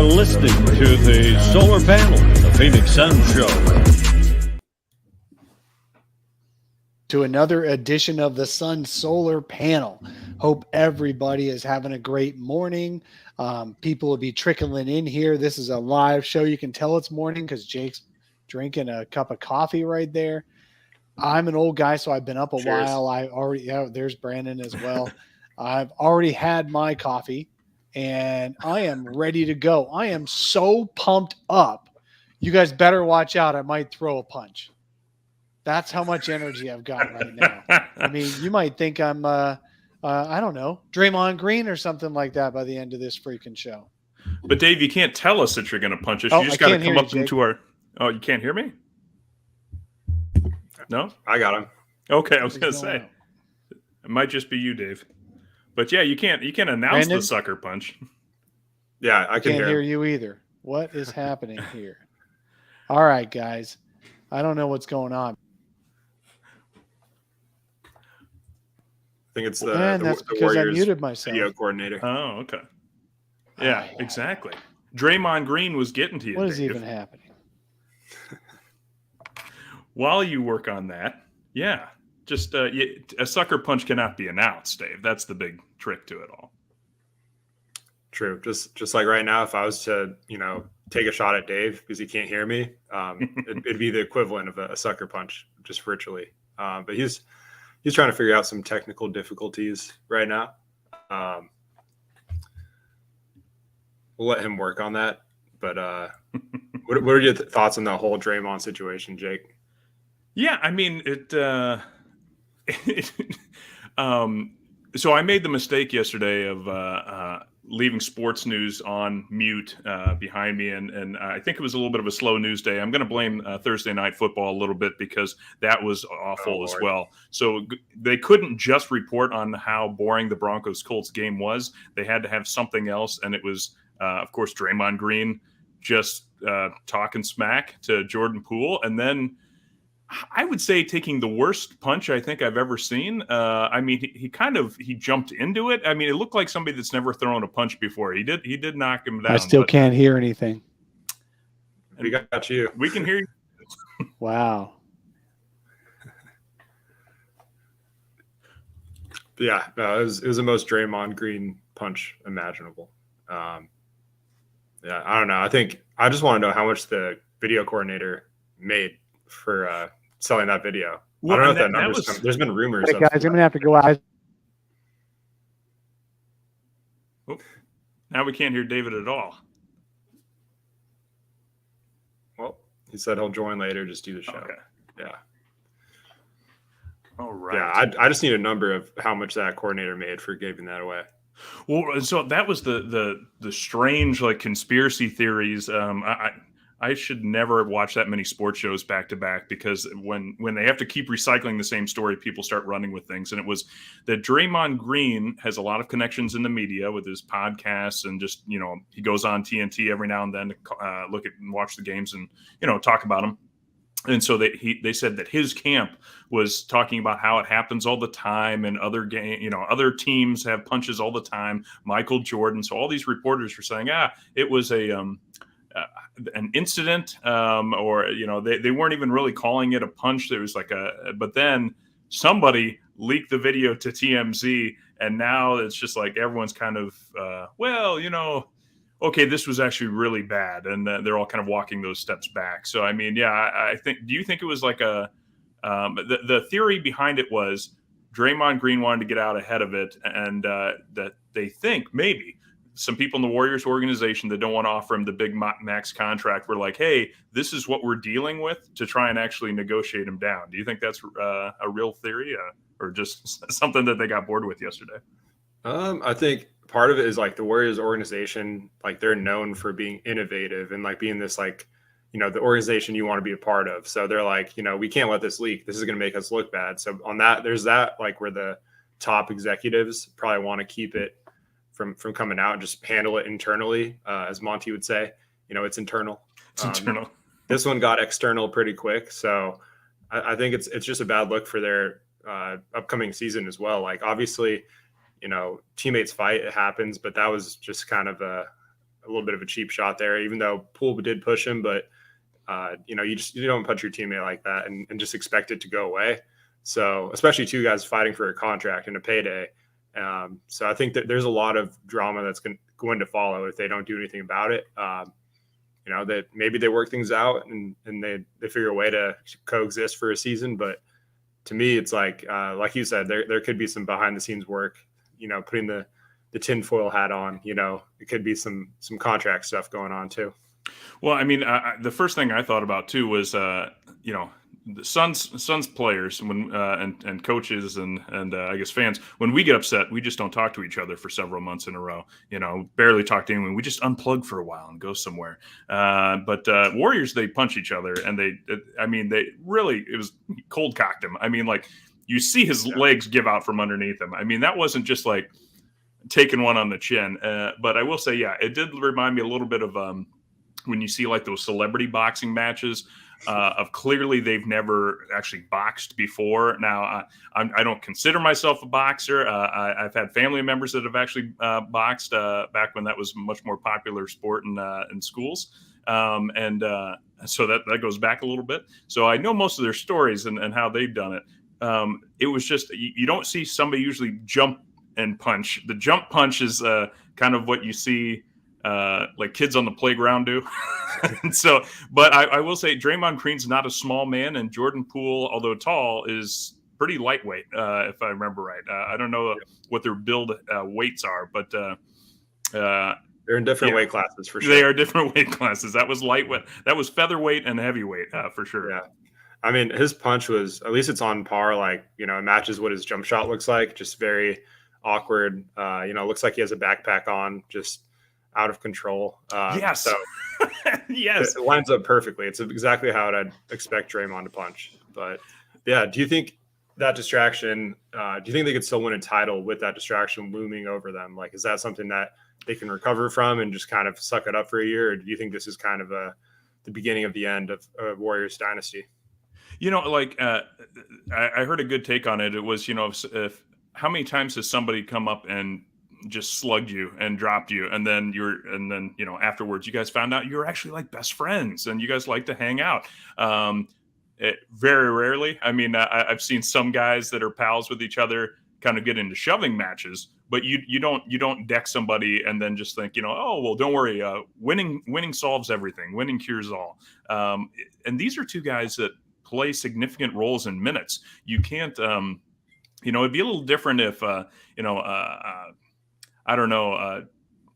listening to the Solar Panel, the Phoenix Sun Show. To another edition of the Sun Solar Panel. Hope everybody is having a great morning. People will be trickling in here. This is a live show. You can tell it's morning because Jake's drinking a cup of coffee right there. I'm an old guy, so I've been up a while. There's Brandon as well. I've already had my coffee, and I am ready to go. I am so pumped up. You guys better watch out. I might throw a punch. That's how much energy I've got right now. I mean, you might think I'm, I don't know, Draymond Green or something like that by the end of this freaking show. But Dave, you can't tell us that you're going to punch us. You just got to come up into our. Oh, you can't hear me? No, I got him. Okay, I was going to say it might just be you, Dave. But yeah, you can't announce Brandon? The sucker punch. Yeah, I can't hear you either. What is happening here? All right, guys. I don't know what's going on. I think it's that's because Warriors I muted myself. Video coordinator. Oh, okay. Yeah, exactly. Draymond Green was getting to you. What is Dave. even happening? While you work on that, yeah, just a sucker punch cannot be announced, Dave. That's the big trick to it all. True. Just like right now, if I was to, take a shot at Dave because he can't hear me, it'd be the equivalent of a sucker punch, just virtually. But he's trying to figure out some technical difficulties right now. We'll let him work on that. But what are your thoughts on the whole Draymond situation, Jake? Yeah, I mean, so I made the mistake yesterday of leaving sports news on mute behind me, and I think it was a little bit of a slow news day. I'm going to blame Thursday Night Football a little bit because that was awful as well. So they couldn't just report on how boring the Broncos-Colts game was. They had to have something else, and it was, of course, Draymond Green just talking smack to Jordan Poole, and then I would say taking the worst punch I think I've ever seen. I mean, he jumped into it. I mean, it looked like somebody that's never thrown a punch before. He did knock him down. I still can't hear anything. We got you. We can hear you. Wow. Yeah, no, it was the most Draymond Green punch imaginable. Yeah, I don't know. I just want to know how much the video coordinator made for selling that video. Well, I don't know if that number's there's been rumors. Hey guys, I'm going to have to go out. Oh, now we can't hear David at all. Well, he said he'll join later. Just do the show. Okay. Yeah. All right. Yeah, I just need a number of how much that coordinator made for giving that away. Well, so that was the strange conspiracy theories. I should never watch that many sports shows back to back because when they have to keep recycling the same story, people start running with things. And it was that Draymond Green has a lot of connections in the media with his podcasts and just, he goes on TNT every now and then to look at and watch the games and, talk about them. And so they said that his camp was talking about how it happens all the time and other other teams have punches all the time. Michael Jordan. So all these reporters were saying, it was an incident, or they weren't even really calling it a punch. There was but then somebody leaked the video to TMZ, and now it's just like everyone's kind of okay, this was actually really bad, and they're all kind of walking those steps back. So I mean, yeah, I think. Do you think it was like the theory behind it was Draymond Green wanted to get out ahead of it, and that they think maybe some people in the Warriors organization that don't want to offer him the big max contract were like, hey, this is what we're dealing with to try and actually negotiate him down. Do you think that's a real theory or just something that they got bored with yesterday? I think part of it is the Warriors organization, they're known for being innovative and being this the organization you want to be a part of. So they're we can't let this leak. This is going to make us look bad. So on that, there's that where the top executives probably want to keep it from coming out and just handle it internally, as Monty would say. It's internal. It's internal. This one got external pretty quick, so I think it's just a bad look for their upcoming season as well. Obviously, teammates fight, it happens, but that was just kind of a little bit of a cheap shot there, even though Poole did push him. But you know, you don't punch your teammate like that and just expect it to go away. So especially two guys fighting for a contract and a payday. So I think that there's a lot of drama that's going to follow if they don't do anything about it. You know, that maybe they work things out and they figure a way to coexist for a season. But to me, it's like you said, there could be some behind the scenes work, you know, putting the tinfoil hat on, you know, it could be some contract stuff going on too. Well, I mean, the first thing I thought about too was, you know, the Suns players when and coaches and I guess fans, when we get upset, we just don't talk to each other for several months in a row. You know, barely talk to anyone. We just unplug for a while and go somewhere. But Warriors, they punch each other, and they really, it was cold cocked him. I mean, like you see his legs give out from underneath him. I mean, that wasn't just like taking one on the chin. But I will say, yeah, it did remind me a little bit of when you see like those celebrity boxing matches. Of clearly they've never actually boxed before. Now, I don't consider myself a boxer. I've had family members that have actually boxed back when that was a much more popular sport in schools. So that goes back a little bit. So I know most of their stories and how they've done it. It was just, you don't see somebody usually jump and punch. The jump punch is kind of what you see like kids on the playground do. And so, but I will say Draymond Green's not a small man, and Jordan Poole, although tall, is pretty lightweight, if I remember right. I don't know what their build weights are, but they're in different weight classes for sure. They are different weight classes. That was lightweight. That was featherweight and heavyweight for sure. Yeah. I mean, his punch was, at least it's on par. Like, you know, it matches what his jump shot looks like. Just very awkward. You know, looks like he has a backpack on, just out of control. Yes. So yes, it lines up perfectly. It's exactly how I'd expect Draymond to punch. But yeah, do you think that distraction, do you think they could still win a title with that distraction looming over them? Like, is that something that they can recover from and just kind of suck it up for a year? Or do you think this is kind of the beginning of the end of Warriors dynasty? You know, like I heard a good take on it. It was, you know, if how many times has somebody come up and just slugged you and dropped you, and then you know, afterwards you guys found out you were actually like best friends and you guys like to hang out. Very rarely. I mean, I've seen some guys that are pals with each other kind of get into shoving matches, but you don't deck somebody and then just think, you know, oh well, don't worry, winning solves everything, winning cures all. And these are two guys that play significant roles in minutes. You can't, you know, it'd be a little different if, you know, I don't know,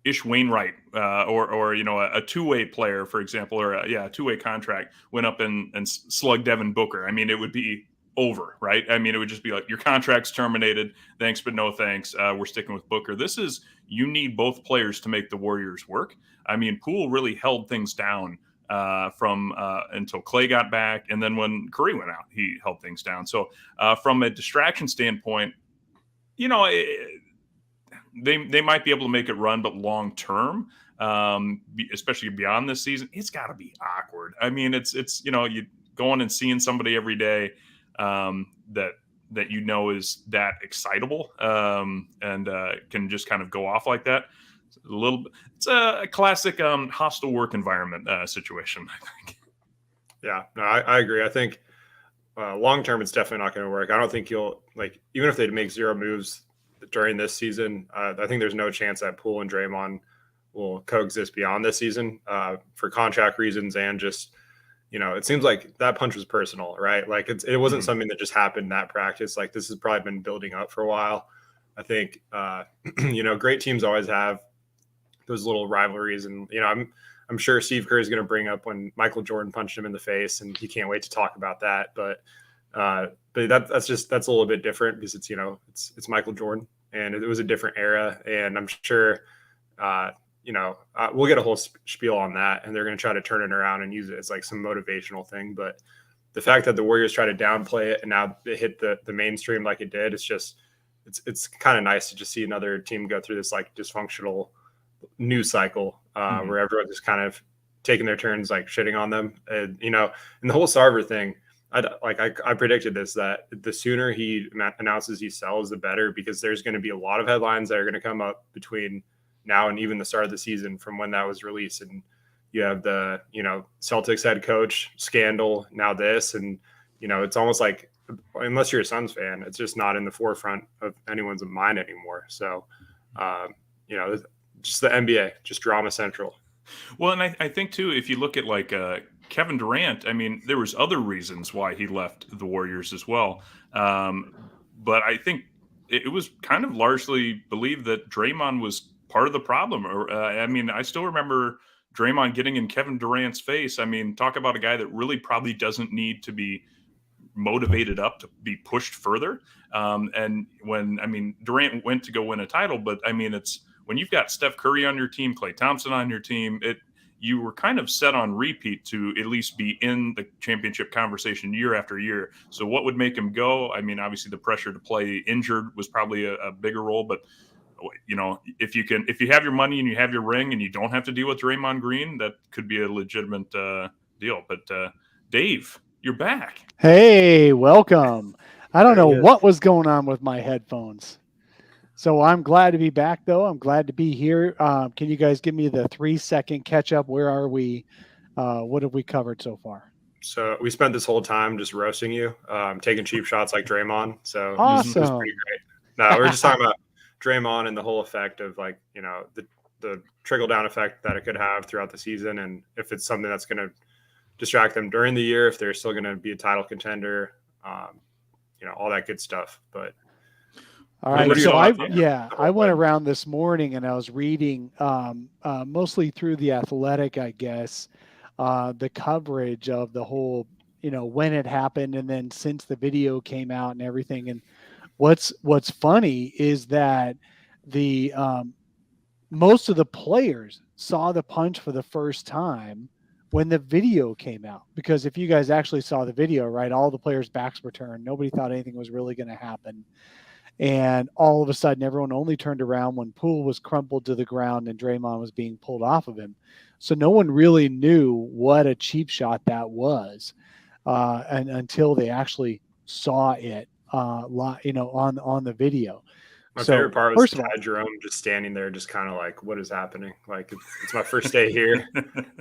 Ish Wainwright or you know, a two-way player, for example, or a two-way contract went up and slugged Devin Booker. I mean, it would be over, right? I mean, it would just be like, your contract's terminated. Thanks, but no thanks. We're sticking with Booker. This is, you need both players to make the Warriors work. I mean, Poole really held things down from until Clay got back, and then when Curry went out, he held things down. So from a distraction standpoint, you know, they might be able to make it run, but long term, especially beyond this season, it's got to be awkward. I mean, it's you know, you going and seeing somebody every day that you know is that excitable and can just kind of go off like that. It's a classic hostile work environment situation, I think. Yeah, no, I agree. I think long term, it's definitely not going to work. I don't think you'll, like, even if they make zero moves during this season, I think there's no chance that Poole and Draymond will coexist beyond this season for contract reasons. And just, you know, it seems like that punch was personal, right? Like it wasn't something that just happened in that practice. Like, this has probably been building up for a while. I think, you know, great teams always have those little rivalries. And, you know, I'm sure Steve Kerr is going to bring up when Michael Jordan punched him in the face, and he can't wait to talk about that. But that's a little bit different because it's, you know, it's Michael Jordan, and it was a different era. And I'm sure, you know, we'll get a whole spiel on that, and they're going to try to turn it around and use it as like some motivational thing. But the fact that the Warriors try to downplay it and now it hit the mainstream like it did, it's kind of nice to just see another team go through this like dysfunctional news cycle where everyone's just kind of taking their turns, like shitting on them. You know, and the whole Sarver thing, I predicted this, that the sooner he announces he sells, the better, because there's going to be a lot of headlines that are going to come up between now and even the start of the season from when that was released. And you have the, Celtics head coach scandal, now this, and, it's almost like, unless you're a Suns fan, it's just not in the forefront of anyone's mind anymore. So, just the NBA, just drama central. Well, and I think too, if you look at like Kevin Durant, I mean, there was other reasons why he left the Warriors as well. But I think it was kind of largely believed that Draymond was part of the problem. I still remember Draymond getting in Kevin Durant's face. I mean, talk about a guy that really probably doesn't need to be motivated up to be pushed further. And when, Durant went to go win a title, but it's when you've got Steph Curry on your team, Klay Thompson on your team, you were kind of set on repeat to at least be in the championship conversation year after year. So what would make him go? Obviously the pressure to play injured was probably a bigger role, but if you have your money and you have your ring and you don't have to deal with Draymond Green, that could be a legitimate deal. But Dave, you're back. Hey, welcome. I don't know what was going on with my headphones. So I'm glad to be back, though. I'm glad to be here. Can you guys give me the 3-second catch up? Where are we? What have we covered so far? So we spent this whole time just roasting you, taking cheap shots like Draymond. So awesome. It was pretty great. No, we're just talking about Draymond and the whole effect of the trickle down effect that it could have throughout the season. And if it's something that's going to distract them during the year, if they're still going to be a title contender, all that good stuff. But all right. So I went around this morning and I was reading mostly through The Athletic, I guess, the coverage of the whole, when it happened and then since the video came out and everything. And what's funny is that the most of the players saw the punch for the first time when the video came out, because if you guys actually saw the video, right, all the players' backs were turned. Nobody thought anything was really going to happen. And all of a sudden, everyone only turned around when Poole was crumpled to the ground and Draymond was being pulled off of him. So no one really knew what a cheap shot that was, and until they actually saw it, on the video. My favorite part was Ty Jerome just standing there, just kind of like, what is happening? Like, it's my first day here.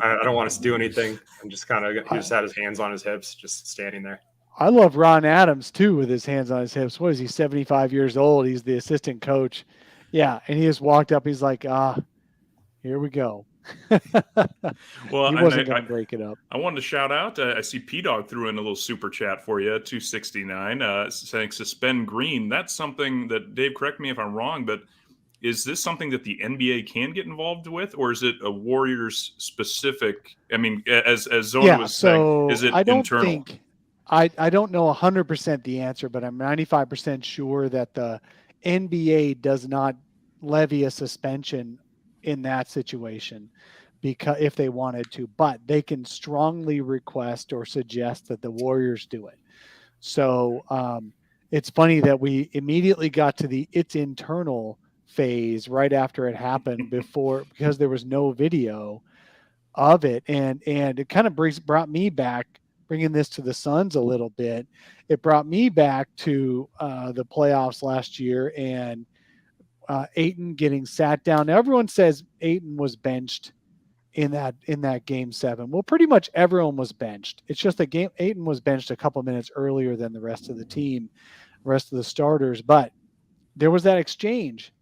I don't want to do anything. And just kind of, he just had his hands on his hips, just standing there. I love Ron Adams too, with his hands on his hips. What is he, 75 years old? He's the assistant coach. Yeah. And he just walked up. He's like, here we go. Well, he wasn't going to break it up. I wanted to shout out. I see P-Dog threw in a little super chat for you, 269, saying suspend Green. That's something that, Dave, correct me if I'm wrong, but is this something that the NBA can get involved with, or is it a Warriors specific? As Zona was saying, is it internal? I don't know 100% the answer, but I'm 95% sure that the NBA does not levy a suspension in that situation, because if they wanted to, but they can strongly request or suggest that the Warriors do it. So it's funny that we immediately got to the it's internal phase right after it happened because there was no video of it. And it kind of brought me back, bringing this to the Suns a little bit. It brought me back to the playoffs last year and Ayton getting sat down. Now, everyone says Ayton was benched in that game 7. Well, pretty much everyone was benched. It's just that Ayton was benched a couple minutes earlier than the rest of the team, rest of the starters. But there was that exchange,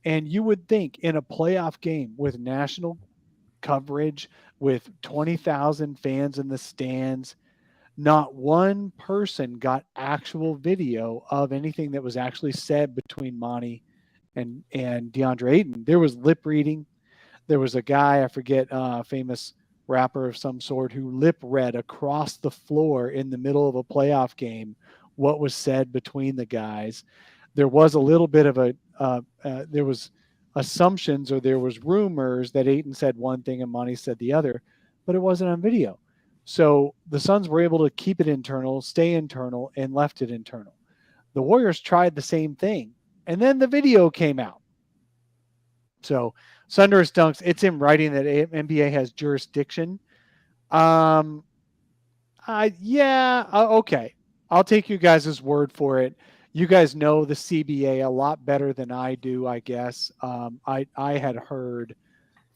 and you would think in a playoff game with national coverage, with 20,000 fans in the stands, not one person got actual video of anything that was actually said between Monty and DeAndre Ayton. There was lip reading. There was a guy, I forget, famous rapper of some sort, who lip read across the floor in the middle of a playoff game what was said between the guys. There was a little bit of there was assumptions, or there was rumors that Ayton said one thing and Monty said the other, but it wasn't on video. So the Suns were able to keep it internal, stay internal, and left it internal. The Warriors tried the same thing, and then the video came out. So Thunderous Dunks, it's in writing that NBA has jurisdiction. Okay. I'll take you guys' word for it. you guys know the CBA a lot better than I do, I guess. I had heard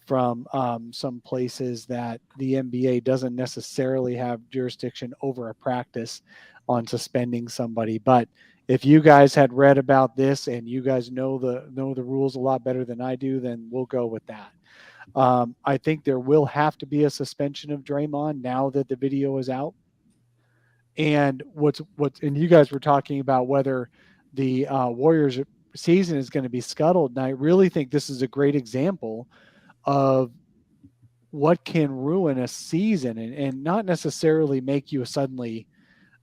from some places that the NBA doesn't necessarily have jurisdiction over a practice on suspending somebody. But if you guys had read about this and you guys know the rules a lot better than I do, then we'll go with that. I think there will have to be a suspension of Draymond now that the video is out. And and you guys were talking about whether the Warriors season is going to be scuttled. And I really think this is a great example of what can ruin a season and not necessarily make you suddenly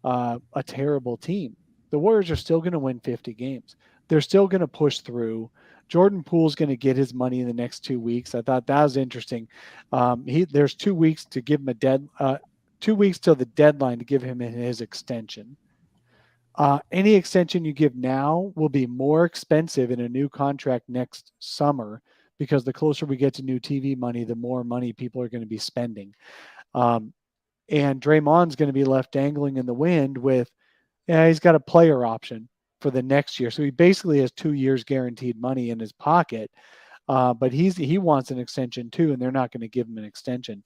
a terrible team. The Warriors are still going to win 50 games. They're still going to push through. Jordan Poole's going to get his money in the next 2 weeks. I thought that was interesting. There's 2 weeks to give him 2 weeks till the deadline to give him his extension. Any extension you give now will be more expensive in a new contract next summer, because the closer we get to new TV money, the more money people are going to be spending. And Draymond's going to be left dangling in the wind with, he's got a player option for the next year. So he basically has 2 years guaranteed money in his pocket. But he wants an extension too, and they're not going to give him an extension.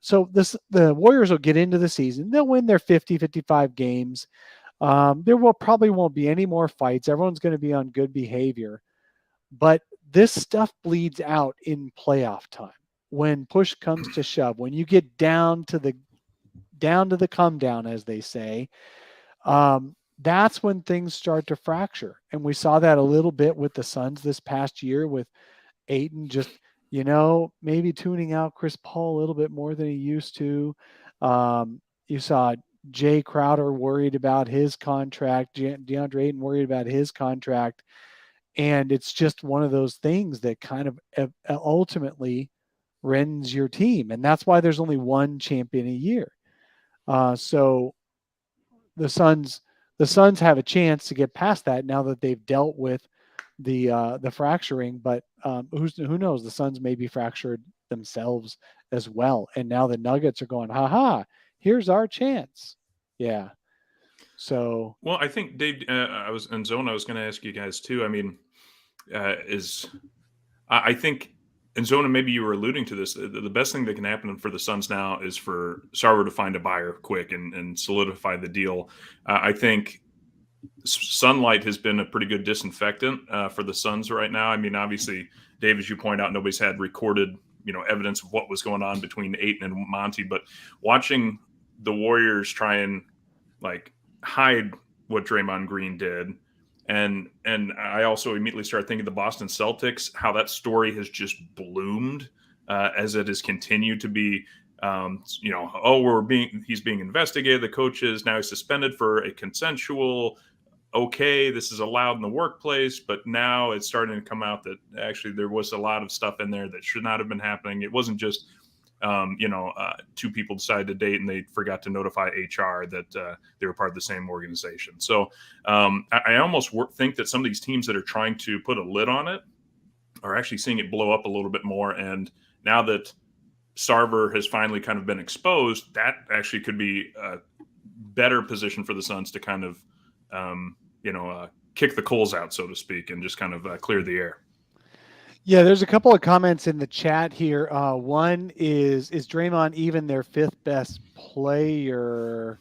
So the Warriors will get into the season. They'll win their 50, 55 games. There probably won't be any more fights. Everyone's going to be on good behavior. But this stuff bleeds out in playoff time. When push comes to shove, when you get down to the come down, as they say, that's when things start to fracture. And we saw that a little bit with the Suns this past year, with Ayton just, maybe tuning out Chris Paul a little bit more than he used to. You saw Jay Crowder worried about his contract, DeAndre Ayton worried about his contract. And it's just one of those things that kind of ultimately rends your team. And that's why there's only one champion a year. So the Suns have a chance to get past that now that they've dealt with the fracturing. But who knows? The Suns may be fractured themselves as well. And now the Nuggets are going, here's our chance. Yeah. So, well, I think Dave, I was in Zona. I was going to ask you guys too. I mean, I think in Zona, maybe you were alluding to this. The best thing that can happen for the Suns now is for Sarver to find a buyer quick and solidify the deal. I think sunlight has been a pretty good disinfectant for the Suns right now. I mean, obviously, Dave, as you point out, nobody's had recorded, evidence of what was going on between Ayton and Monty. But watching the Warriors try and hide what Draymond Green did. And I also immediately started thinking the Boston Celtics, how that story has just bloomed as it has continued to be, he's being investigated. The coach is now suspended for a consensual, this is allowed in the workplace, but now it's starting to come out that actually there was a lot of stuff in there that should not have been happening. It wasn't just two people decided to date and they forgot to notify HR that they were part of the same organization. So I almost think that some of these teams that are trying to put a lid on it are actually seeing it blow up a little bit more. And now that Sarver has finally kind of been exposed, that actually could be a better position for the Suns to kind of, kick the coals out, so to speak, and just kind of clear the air. Yeah, there's a couple of comments in the chat here. One is Draymond even their fifth best player?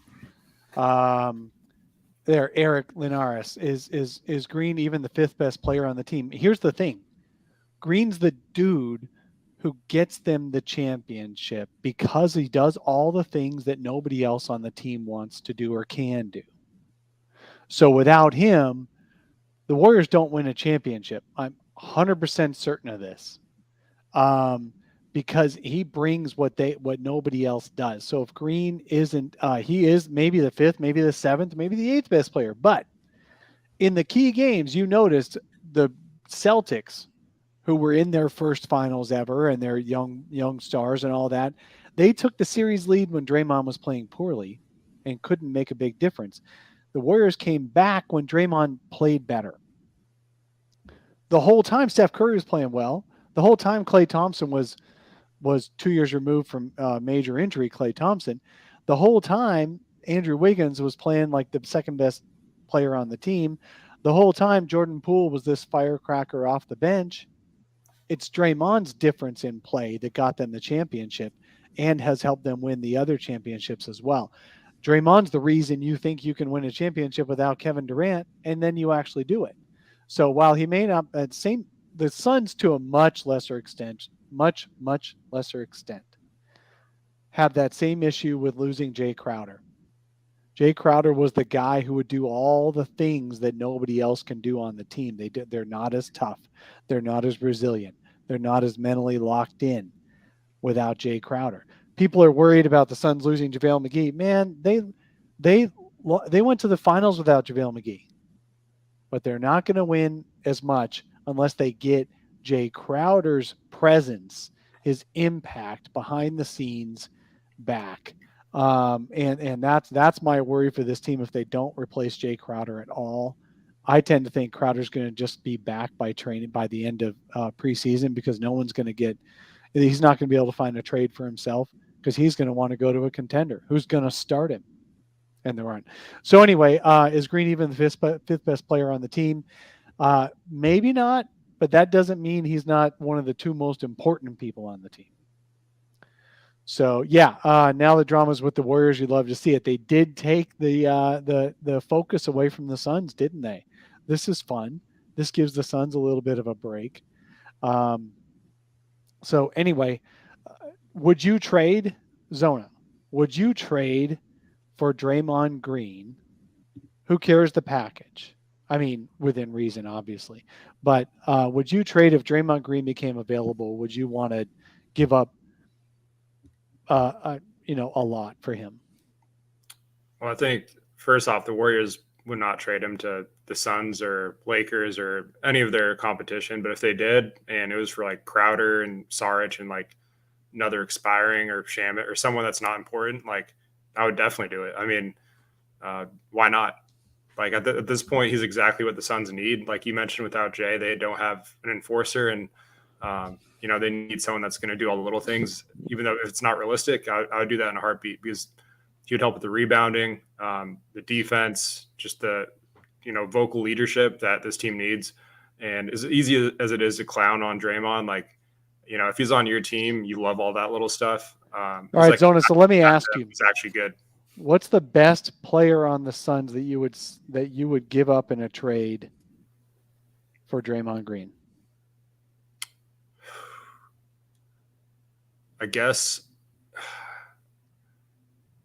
Eric Linares, is Green even the fifth best player on the team? Here's the thing. Green's the dude who gets them the championship because he does all the things that nobody else on the team wants to do or can do. So without him, the Warriors don't win a championship. I'm 100% certain of this, because he brings what nobody else does. So if Green isn't, he is maybe the fifth, maybe the seventh, maybe the eighth best player. But in the key games, you noticed the Celtics, who were in their first finals ever and their young stars and all that, they took the series lead when Draymond was playing poorly and couldn't make a big difference. The Warriors came back when Draymond played better. The whole time Steph Curry was playing well. The whole time Klay Thompson was 2 years removed from major injury, Klay Thompson. The whole time Andrew Wiggins was playing like the second best player on the team. The whole time, Jordan Poole was this firecracker off the bench. It's Draymond's difference in play that got them the championship and has helped them win the other championships as well. Draymond's the reason you think you can win a championship without Kevin Durant, and then you actually do it. So while he may not, the Suns to a much lesser extent, much lesser extent, have that same issue with losing Jay Crowder. Jay Crowder was the guy who would do all the things that nobody else can do on the team. They're not as tough. They're not as resilient. They're not as mentally locked in without Jay Crowder. People are worried about the Suns losing JaVale McGee. Man, they went to the finals without JaVale McGee. But they're not going to win as much unless they get Jay Crowder's presence, his impact behind the scenes back. And that's my worry for this team if they don't replace Jay Crowder at all. I tend to think Crowder's going to just be back by training by the end of preseason because no one's going to get – he's not going to be able to find a trade for himself because he's going to want to go to a contender. Who's going to start him? And there aren't. So anyway, is Green even the fifth best player on the team? Maybe not, but that doesn't mean he's not one of the two most important people on the team. So yeah, now the drama's with the Warriors. You'd love to see it. They did take the focus away from the Suns, didn't they? This is fun. This gives the Suns a little bit of a break. So anyway, would you trade Zona? Would you trade for Draymond Green? Who cares the package? I mean, within reason, obviously. But would you trade if Draymond Green became available? Would you want to give up a lot for him? Well, I think first off, the Warriors would not trade him to the Suns or Lakers or any of their competition. But if they did, and it was for like Crowder and Saric and like another expiring or Shamet or someone that's not important, like I would definitely do it. I mean, why not? Like at this point, he's exactly what the Suns need. Like you mentioned, without Jay, they don't have an enforcer, and they need someone that's going to do all the little things. Even though if it's not realistic, I would do that in a heartbeat because he would help with the rebounding, the defense, just the vocal leadership that this team needs. And as easy as it is to clown on Draymond, like if he's on your team, you love all that little stuff. All right, Zona. So let me ask you, he's actually good. What's the best player on the Suns that you would give up in a trade for Draymond Green? I guess,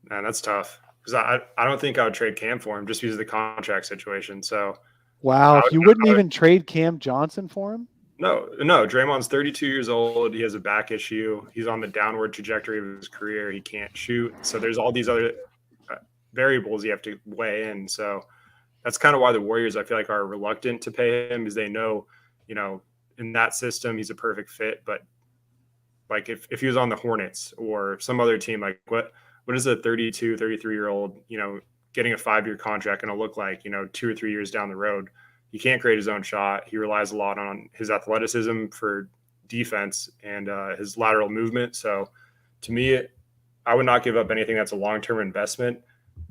man, that's tough because I don't think I would trade Cam for him just because of the contract situation. So, wow, you wouldn't even trade Cam Johnson for him? No. Draymond's 32 years old. He has a back issue. He's on the downward trajectory of his career. He can't shoot. So there's all these other variables you have to weigh in. So that's kind of why the Warriors, I feel like, are reluctant to pay him because they know, in that system, he's a perfect fit. But like if he was on the Hornets or some other team, like what is a 32, 33-year-old, getting a 5-year contract going to look like, 2 or 3 years down the road? He can't create his own shot. He relies a lot on his athleticism for defense and his lateral movement. So to me, I would not give up anything that's a long-term investment.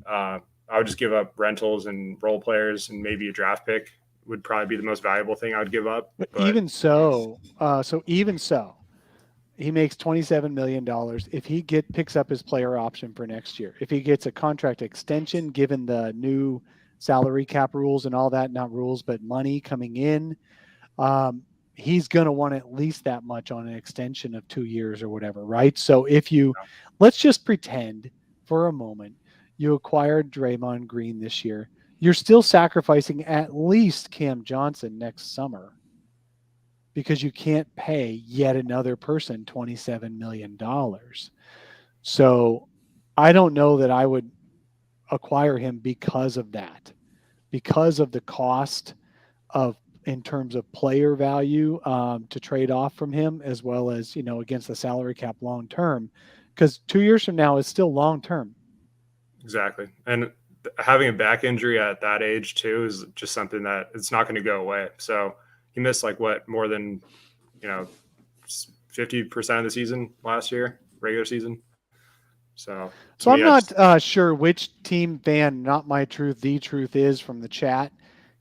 I would just give up rentals and role players and maybe a draft pick would probably be the most valuable thing I would give up. But even so, he makes $27 million if he picks up his player option for next year. If he gets a contract extension, given the new salary cap rules and all that, not rules, but money coming in, he's going to want at least that much on an extension of 2 years or whatever, right? So let's just pretend for a moment you acquired Draymond Green this year. You're still sacrificing at least Cam Johnson next summer because you can't pay yet another person $27 million. So I don't know that I would acquire him because of that, because of the cost in terms of player value to trade off from him, as well as, against the salary cap long term, because 2 years from now is still long term. Exactly. And having a back injury at that age too is just something that it's not going to go away. So he missed more than 50% of the season last year, regular season. So I'm not sure which team fan Not My Truth, The Truth is from the chat.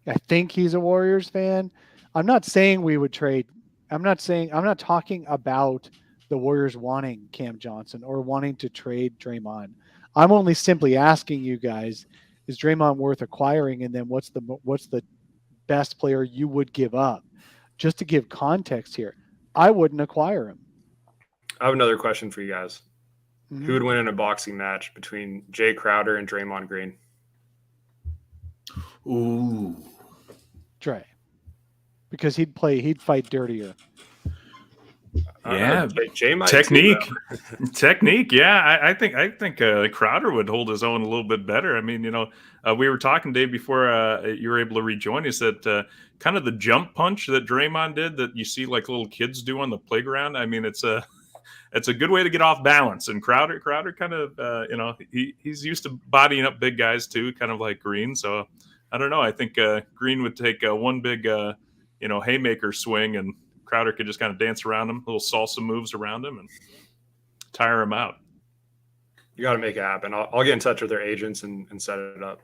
I think he's a Warriors fan. I'm not saying we would trade. I'm not talking about the Warriors wanting Cam Johnson or wanting to trade Draymond. I'm only simply asking you guys, is Draymond worth acquiring? And then what's the best player you would give up? Just to give context here, I wouldn't acquire him. I have another question for you guys. Mm-hmm. Who would win in a boxing match between Jay Crowder and Draymond Green? Ooh. Dray. Because he'd fight dirtier. Yeah, Jay might technique, too, technique. Yeah, I think Crowder would hold his own a little bit better. I mean, we were talking, Dave, before you were able to rejoin us, that kind of the jump punch that Draymond did that you see like little kids do on the playground. I mean, it's a good way to get off balance. And Crowder kind of, he's used to bodying up big guys too, kind of like Green. So I don't know. I think Green would take one big, haymaker swing, and Crowder could just kind of dance around him, little salsa moves around him, and tire him out. You got to make it happen. I'll get in touch with their agents and set it up.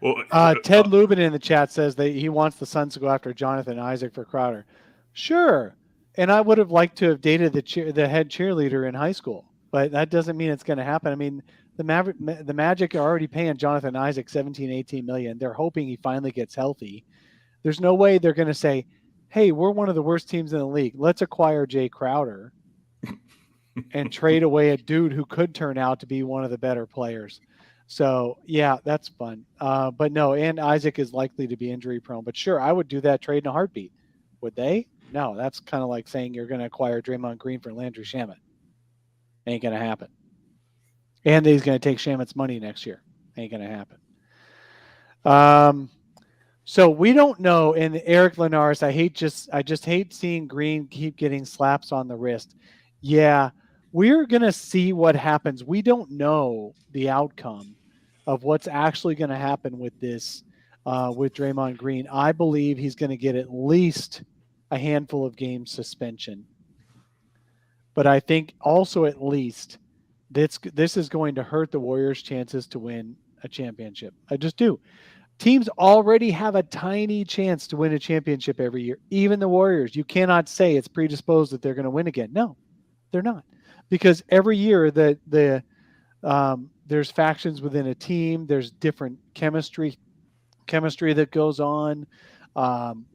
Well, Ted Lubin in the chat says that he wants the Suns to go after Jonathan Isaac for Crowder. Sure. And I would have liked to have dated the head cheerleader in high school, but that doesn't mean it's going to happen. I mean, the Magic are already paying Jonathan Isaac 17, 18 million. They're hoping he finally gets healthy. There's no way they're going to say, hey, we're one of the worst teams in the league. Let's acquire Jay Crowder and trade away a dude who could turn out to be one of the better players. So, yeah, that's fun. But no, and Isaac is likely to be injury prone. But sure, I would do that trade in a heartbeat. Would they? No, that's kind of like saying you're going to acquire Draymond Green for Landry Shamet. Ain't going to happen. And he's going to take Shamet's money next year. Ain't going to happen. So we don't know. And Eric Linares, I just hate seeing Green keep getting slaps on the wrist. Yeah, we're going to see what happens. We don't know the outcome of what's actually going to happen with this, with Draymond Green. I believe he's going to get at least a handful of games suspension. But I think also at least this is going to hurt the Warriors' chances to win a championship. I just do. Teams already have a tiny chance to win a championship every year. Even the Warriors. You cannot say it's predisposed that they're going to win again. No, they're not. Because every year there's factions within a team. There's different chemistry that goes on.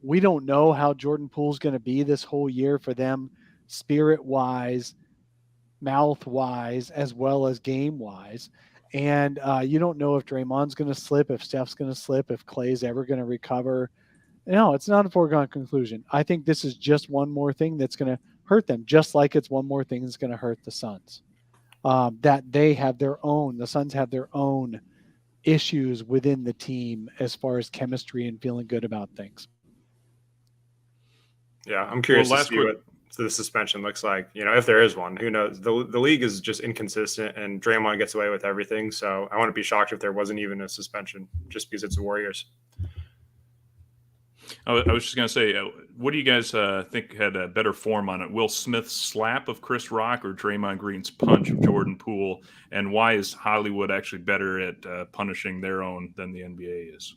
We don't know how Jordan Poole's going to be this whole year for them, spirit-wise, mouth-wise, as well as game-wise. And you don't know if Draymond's going to slip, if Steph's going to slip, if Clay's ever going to recover. No, it's not a foregone conclusion. I think this is just one more thing that's going to hurt them, just like it's one more thing that's going to hurt the Suns. That they have the Suns have their own issues within the team as far as chemistry and feeling good about things. Yeah, I'm curious to see what the suspension looks like. If there is one, who knows? The league is just inconsistent, and Draymond gets away with everything. So I wouldn't be shocked if there wasn't even a suspension, just because it's the Warriors. I was just going to say, what do you guys think had a better form on it? Will Smith's slap of Chris Rock or Draymond Green's punch of Jordan Poole? And why is Hollywood actually better at punishing their own than the NBA is?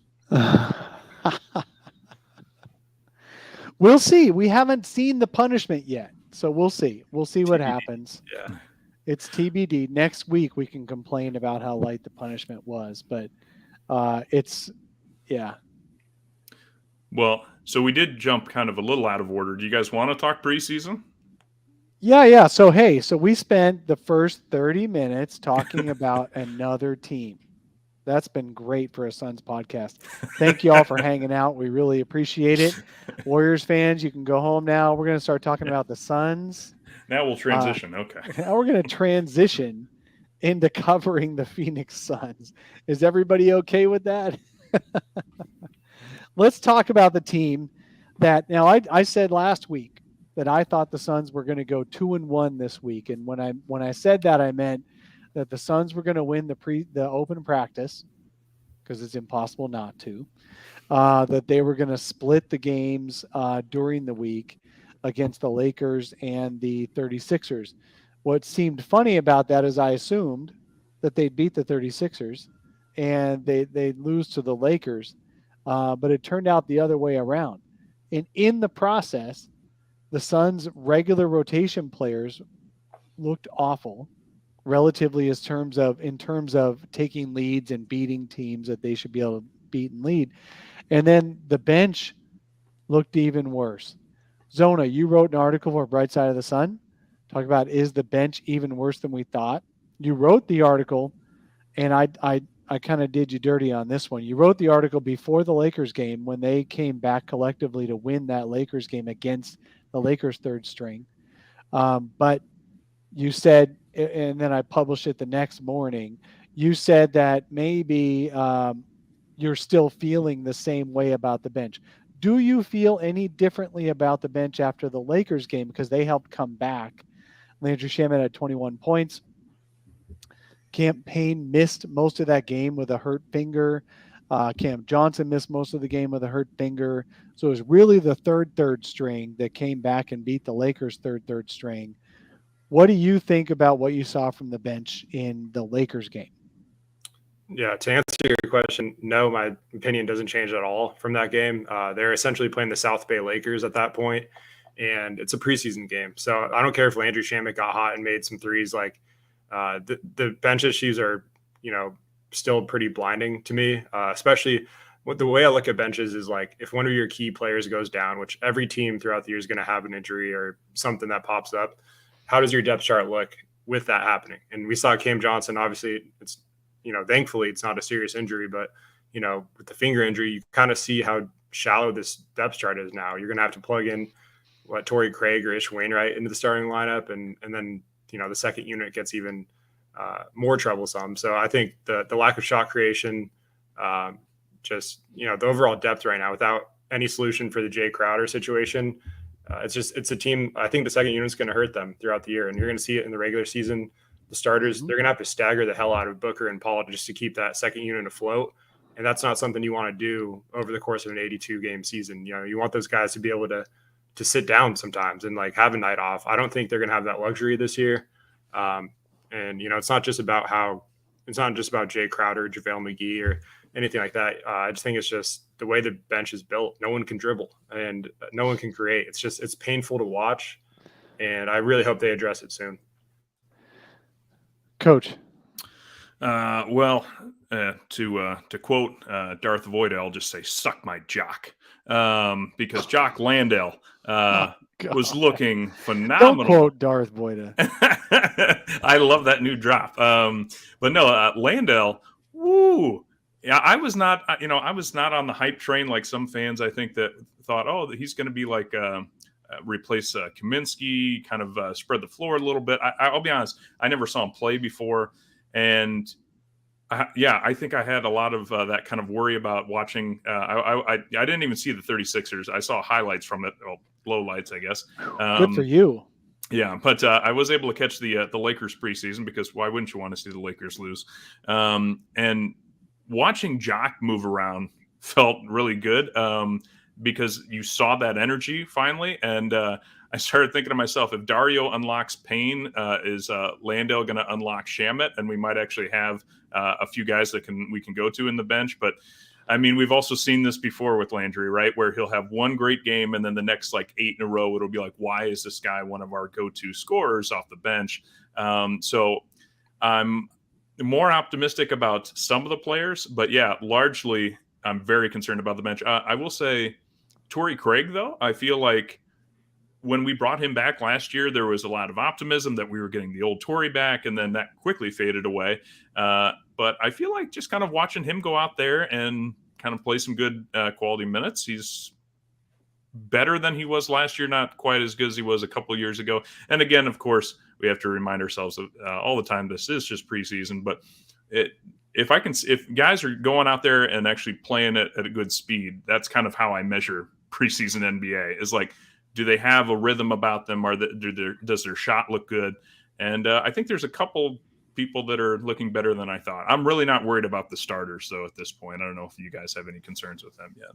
We'll see. We haven't seen the punishment yet. So we'll see. We'll see what happens. Yeah. It's TBD. Next week we can complain about how light the punishment was. But yeah. Well, so we did jump kind of a little out of order. Do you guys want to talk preseason? Yeah. So we spent the first 30 minutes talking about another team. That's been great for a Suns podcast. Thank you all for hanging out. We really appreciate it. Warriors fans, you can go home now. We're going to start talking about the Suns. Now we'll transition. Okay. Now we're going to transition into covering the Phoenix Suns. Is everybody okay with that? Let's talk about the team that now I said last week that I thought the Suns were going to go 2-1 this week. And when I said that, I meant that the Suns were going to win the open practice, because it's impossible not to, that they were going to split the games during the week against the Lakers and the 36ers. What seemed funny about that is I assumed that they'd beat the 36ers and they'd lose to the Lakers, but it turned out the other way around. And in the process, the Suns' regular rotation players looked awful, relatively in terms of taking leads and beating teams that they should be able to beat and lead. And then the bench looked even worse. Zona, you wrote an article for Bright Side of the Sun. Talk about, is the bench even worse than we thought? You wrote the article, and I kind of did you dirty on this one. You wrote the article before the Lakers game when they came back collectively to win that Lakers game against the Lakers' third string. But you said, and then I published it the next morning, you said that maybe you're still feeling the same way about the bench. Do you feel any differently about the bench after the Lakers game? Because they helped come back. Landry Shamet had 21 points. Cam Payne missed most of that game with a hurt finger. Cam Johnson missed most of the game with a hurt finger. So it was really the third string that came back and beat the Lakers' third string. What do you think about what you saw from the bench in the Lakers game? Yeah, to answer your question, no, my opinion doesn't change at all from that game. They're essentially playing the South Bay Lakers at that point, and it's a preseason game. So I don't care if Landry Shamet got hot and made some threes. Like the bench issues are, still pretty blinding to me, especially the way I look at benches is like if one of your key players goes down, which every team throughout the year is going to have an injury or something that pops up. How does your depth chart look with that happening? And we saw Cam Johnson, obviously it's, thankfully it's not a serious injury, but, with the finger injury, you kind of see how shallow this depth chart is now. You're going to have to plug in Torrey Craig or Ish Wainwright into the starting lineup. And then, the second unit gets even more troublesome. So I think the lack of shot creation, the overall depth right now without any solution for the Jay Crowder situation, it's a team. I think the second unit is going to hurt them throughout the year, and you're going to see it in the regular season. The starters, they're going to have to stagger the hell out of Booker and Paul just to keep that second unit afloat. And that's not something you want to do over the course of an 82 game season. You want those guys to be able to sit down sometimes and have a night off. I don't think they're going to have that luxury this year. And it's not just about Jay Crowder, JaVale McGee, or anything like that. I just think it's just the way the bench is built. No one can dribble and no one can create. It's painful to watch, and I really hope they address it soon. Coach. To quote Darth Vader, I'll just say "suck my jock," because Jock Landale was looking phenomenal. Don't quote Darth Vader. I love that new drop. But no, Landale. Woo! Yeah, I was not on the hype train like some fans. I think that thought, oh, he's going to be like replace Kaminsky, kind of spread the floor a little bit. I'll be honest, I never saw him play before, and I think I had a lot of that kind of worry about watching. I didn't even see the 36ers. I saw highlights from it, lowlights, I guess. Good for you. Yeah, but I was able to catch the Lakers preseason because why wouldn't you want to see the Lakers lose? And watching Jock move around felt really good because you saw that energy finally. And I started thinking to myself, if Dario unlocks Payne, is Landale going to unlock Shamet? And we might actually have a few guys that we can go to in the bench. But I mean, we've also seen this before with Landry, right? Where he'll have one great game and then the next 8 in a row, it'll be like, why is this guy one of our go-to scorers off the bench? So I'm more optimistic about some of the players, but yeah, largely I'm very concerned about the bench. I will say Torrey Craig, though, I feel like when we brought him back last year, there was a lot of optimism that we were getting the old Torrey back, and then that quickly faded away. But I feel like just kind of watching him go out there and kind of play some good quality minutes, he's better than he was last year, not quite as good as he was a couple of years ago. And again, of course, we have to remind ourselves of, all the time, this is just preseason. But if guys are going out there and actually playing it at a good speed, that's kind of how I measure preseason NBA. Is like, do they have a rhythm about them? Does their shot look good? And I think there's a couple people that are looking better than I thought. I'm really not worried about the starters, though, at this point. I don't know if you guys have any concerns with them yet.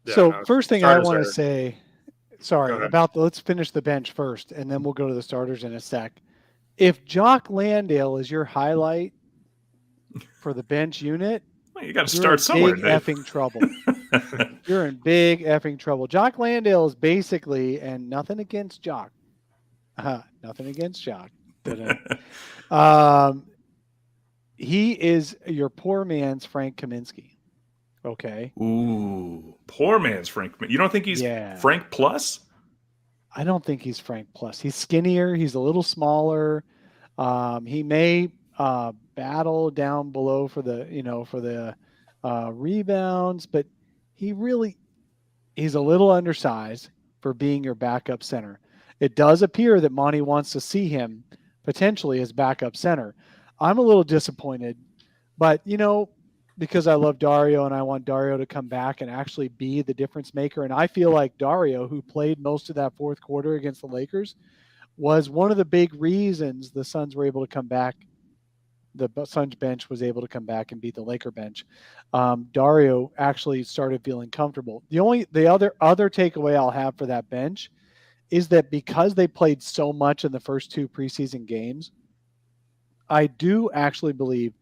Yeah, so first thing I want to say, let's finish the bench first, and then we'll go to the starters in a sec. If Jock Landale is your highlight for the bench unit, Well, you got to you're start in somewhere, big Dave. effing trouble. You're in big effing trouble. Jock Landale is basically, and nothing against Jock. Nothing against Jock. He is your poor man's Frank Kaminsky. Okay. Ooh, poor man's Frank. You don't think he's Frank plus? I don't think he's Frank plus. He's skinnier. He's a little smaller. He may battle down below for the rebounds, but he's a little undersized for being your backup center. It does appear that Monty wants to see him potentially as backup center. I'm a little disappointed, but because I love Dario and I want Dario to come back and actually be the difference maker. And I feel like Dario, who played most of that fourth quarter against the Lakers, was one of the big reasons the Suns were able to come back. The Suns bench was able to come back and beat the Laker bench. Dario actually started feeling comfortable. The other takeaway I'll have for that bench is that because they played so much in the first two preseason games, I do actually believe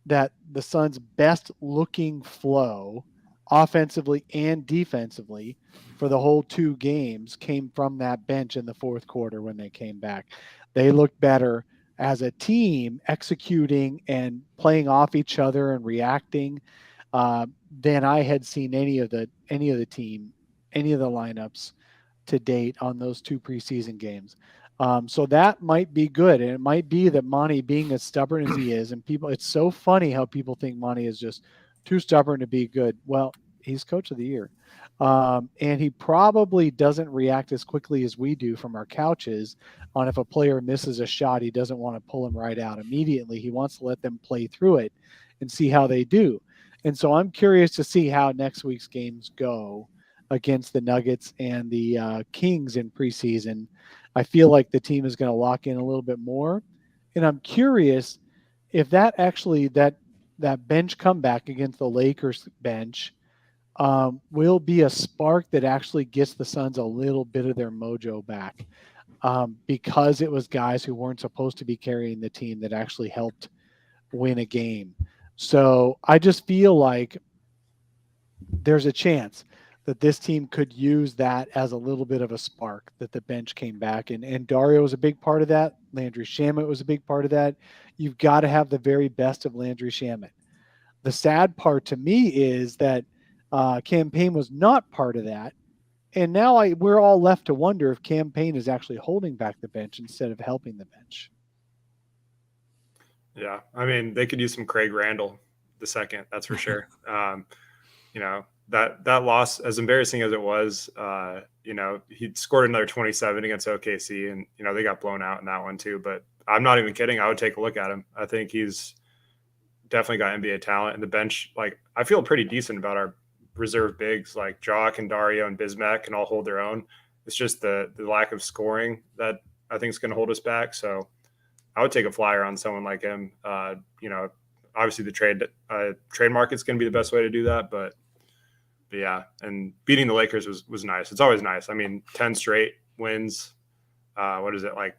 that the Suns' best looking flow offensively and defensively for the whole two games came from that bench in the fourth quarter when they came back. They looked better as a team, executing and playing off each other and reacting than I had seen any of the lineups to date on those two preseason games. So that might be good. And it might be that Monty, being as stubborn as he is, and it's so funny how people think Monty is just too stubborn to be good. Well, he's coach of the year. And he probably doesn't react as quickly as we do from our couches on if a player misses a shot. He doesn't want to pull him right out immediately. He wants to let them play through it and see how they do. And so I'm curious to see how next week's games go against the Nuggets and the Kings in preseason. I feel like the team is going to lock in a little bit more. And I'm curious if that bench comeback against the Lakers bench will be a spark that actually gets the Suns a little bit of their mojo back, because it was guys who weren't supposed to be carrying the team that actually helped win a game. So I just feel like there's a chance that this team could use that as a little bit of a spark, that the bench came back. And Dario was a big part of that. Landry Shamet was a big part of that. You've got to have the very best of Landry Shamet. The sad part to me is that Cam Payne was not part of that. And now we're all left to wonder if Cam Payne is actually holding back the bench instead of helping the bench. Yeah. I mean, they could use some Craig Randall the second, that's for sure. That loss, as embarrassing as it was, he scored another 27 against OKC, and they got blown out in that one too. But I'm not even kidding. I would take a look at him. I think he's definitely got NBA talent. And the bench, I feel pretty decent about our reserve bigs, like Jock and Dario and Bismack can all hold their own. It's just the lack of scoring that I think is going to hold us back. So I would take a flyer on someone like him. Obviously the trade market's going to be the best way to do that, but yeah, and beating the Lakers was nice. It's always nice. I mean, 10 straight wins. What is it, like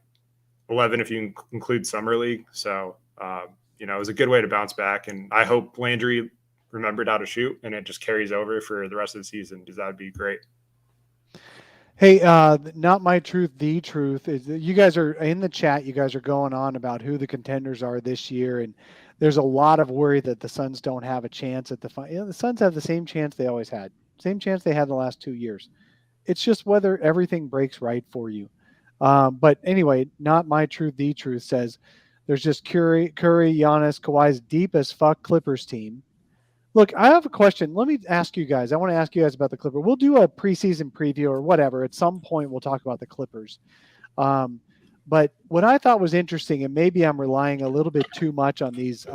11 if you include Summer League? So, it was a good way to bounce back. And I hope Landry remembered how to shoot and it just carries over for the rest of the season, because that would be great. Hey, not my truth, the truth is that you guys are in the chat. You guys are going on about who the contenders are this year. And there's a lot of worry that the Suns don't have a chance at the Suns have the same chance they always had, same chance they had the last 2 years. It's just whether everything breaks right for you. But anyway, not my truth, the truth says there's just Curry, Giannis, Kawhi's deep as fuck Clippers team. Look, I have a question. Let me ask you guys. I want to ask you guys about the Clippers. We'll do a preseason preview or whatever. At some point, we'll talk about the Clippers. But what I thought was interesting, and maybe I'm relying a little bit too much on these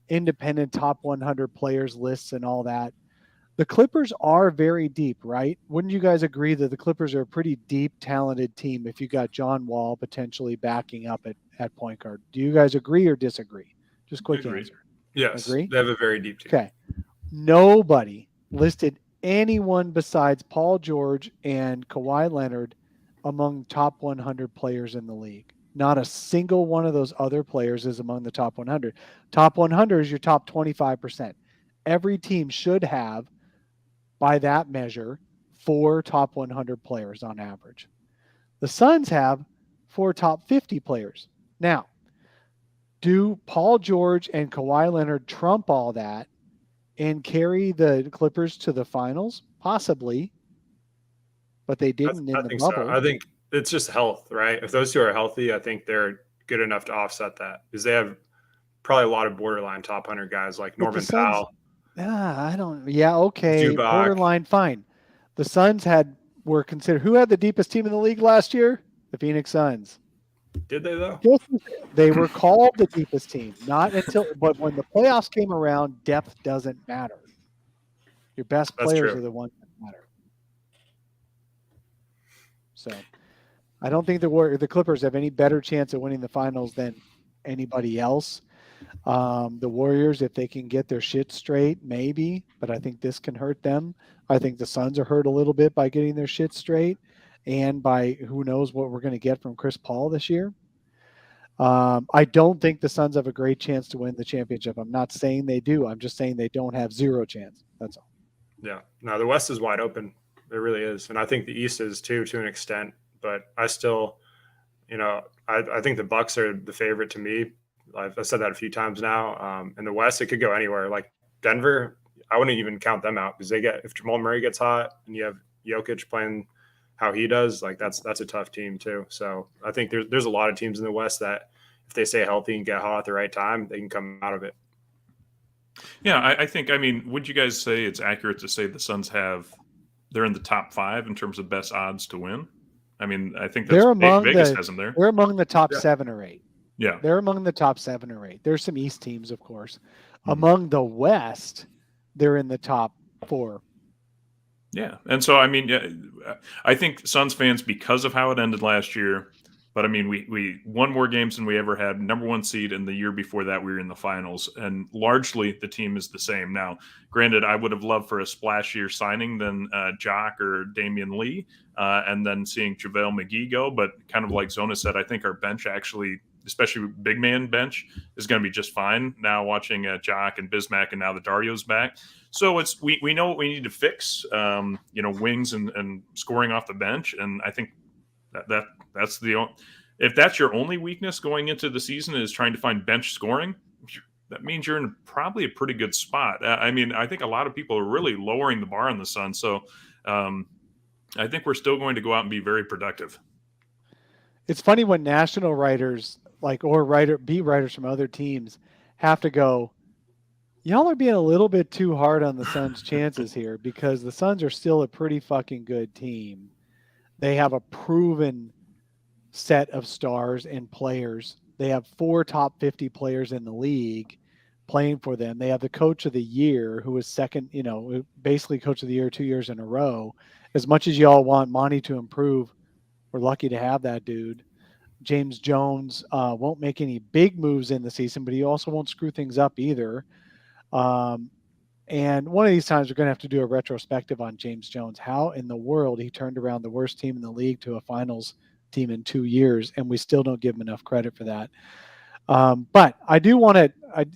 independent top 100 players lists and all that. The Clippers are very deep, right? Wouldn't you guys agree that the Clippers are a pretty deep, talented team if you got John Wall potentially backing up at point guard? Do you guys agree or disagree? Just quick answer. Yes, agree? They have a very deep team. Okay. Nobody listed anyone besides Paul George and Kawhi Leonard among top 100 players in the league. Not a single one of those other players is among the top 100. Top 100 is your top 25%. Every team should have, by that measure, 4 top 100 players on average. The Suns have 4 top 50 players. Now, do Paul George and Kawhi Leonard trump all that and carry the Clippers to the finals? Possibly, but they didn't in I the think bubble. so. I think it's just health, right? If those two are healthy, I think they're good enough to offset that because they have probably a lot of borderline top 100 guys like Norman Powell. Okay, Zubac. borderline, fine. The Suns were considered. Who had the deepest team in the league last year? The Phoenix Suns. Did they though? They were called the deepest team, but when the playoffs came around, depth doesn't matter. Your best players are the ones that matter. So, I don't think the Clippers have any better chance of winning the finals than anybody else. The Warriors, if they can get their shit straight, maybe, but I think this can hurt them. I think the Suns are hurt a little bit by getting their shit straight and by who knows what we're going to get from Chris Paul this year. I don't think the Suns have a great chance to win the championship. I'm not saying they do. I'm just saying they don't have zero chance. That's all. Yeah. No, the West is wide open. It really is. And I think the East is too, to an extent. But I still, I think the Bucks are the favorite to me. I've said that a few times now. In the West, it could go anywhere. Like Denver, I wouldn't even count them out because if Jamal Murray gets hot and you have Jokic playing how he does, like that's a tough team too. So I think there's a lot of teams in the West that if they stay healthy and get hot at the right time, they can come out of it. Yeah, I think. Would you guys say it's accurate to say the Suns they're in the top 5 in terms of best odds to win? I think that's Vegas has them there. They're among the top 7 or 8. Yeah, they're among the top 7 or 8. There's some East teams, of course. Mm-hmm. Among the West, they're in the top 4. Yeah, and so I think Suns fans, because of how it ended last year, but we won more games than we ever had. Number 1 seed, and the year before that we were in the finals, and largely the team is the same. Now, granted, I would have loved for a splashier signing than Jock or Damian Lee, and then seeing JaVale McGee go. But kind of like Zona said, I think our bench actually, especially big man bench, is going to be just fine. Now watching Jock and Bismack, and now the Dario's back. So we know what we need to fix, wings and scoring off the bench. And I think that's if that's your only weakness going into the season is trying to find bench scoring, that means you're in probably a pretty good spot. I think a lot of people are really lowering the bar on the Suns. So I think we're still going to go out and be very productive. It's funny when national writers beat writers from other teams have to go, y'all are being a little bit too hard on the Suns' chances here, because the Suns are still a pretty fucking good team. They have a proven set of stars and players. They have 4 top 50 players in the league playing for them. They have the coach of the year, who was second, basically coach of the year 2 years in a row. As much as y'all want Monty to improve, we're lucky to have that dude. James Jones won't make any big moves in the season, but he also won't screw things up either. And one of these times we're going to have to do a retrospective on James Jones. How in the world he turned around the worst team in the league to a finals team in 2 years, and we still don't give him enough credit for that. But I do want to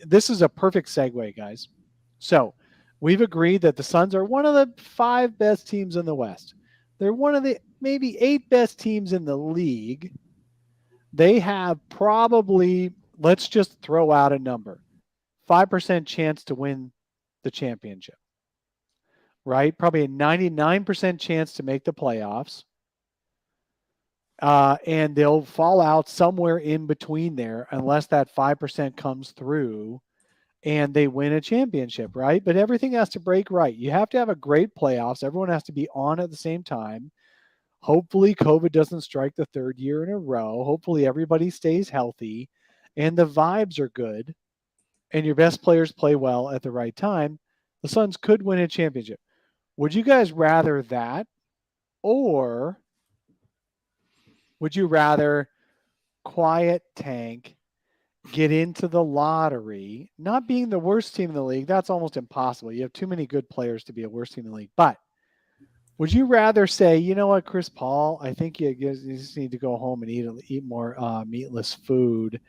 this is a perfect segue, guys. So we've agreed that the Suns are one of the 5 best teams in the West. They're one of the maybe 8 best teams in the league. They have probably, let's just throw out a number, 5% chance to win the championship, right? Probably a 99% chance to make the playoffs. And they'll fall out somewhere in between there unless that 5% comes through and they win a championship, right? But everything has to break right. You have to have a great playoffs. Everyone has to be on at the same time. Hopefully COVID doesn't strike the 3rd year in a row. Hopefully everybody stays healthy and the vibes are good and your best players play well at the right time. The Suns could win a championship. Would you guys rather that, or would you rather quiet tank, get into the lottery, not being the worst team in the league? That's almost impossible. You have too many good players to be a worst team in the league. But Would you rather say, you know what, Chris Paul, I think you just need to go home and eat more meatless food,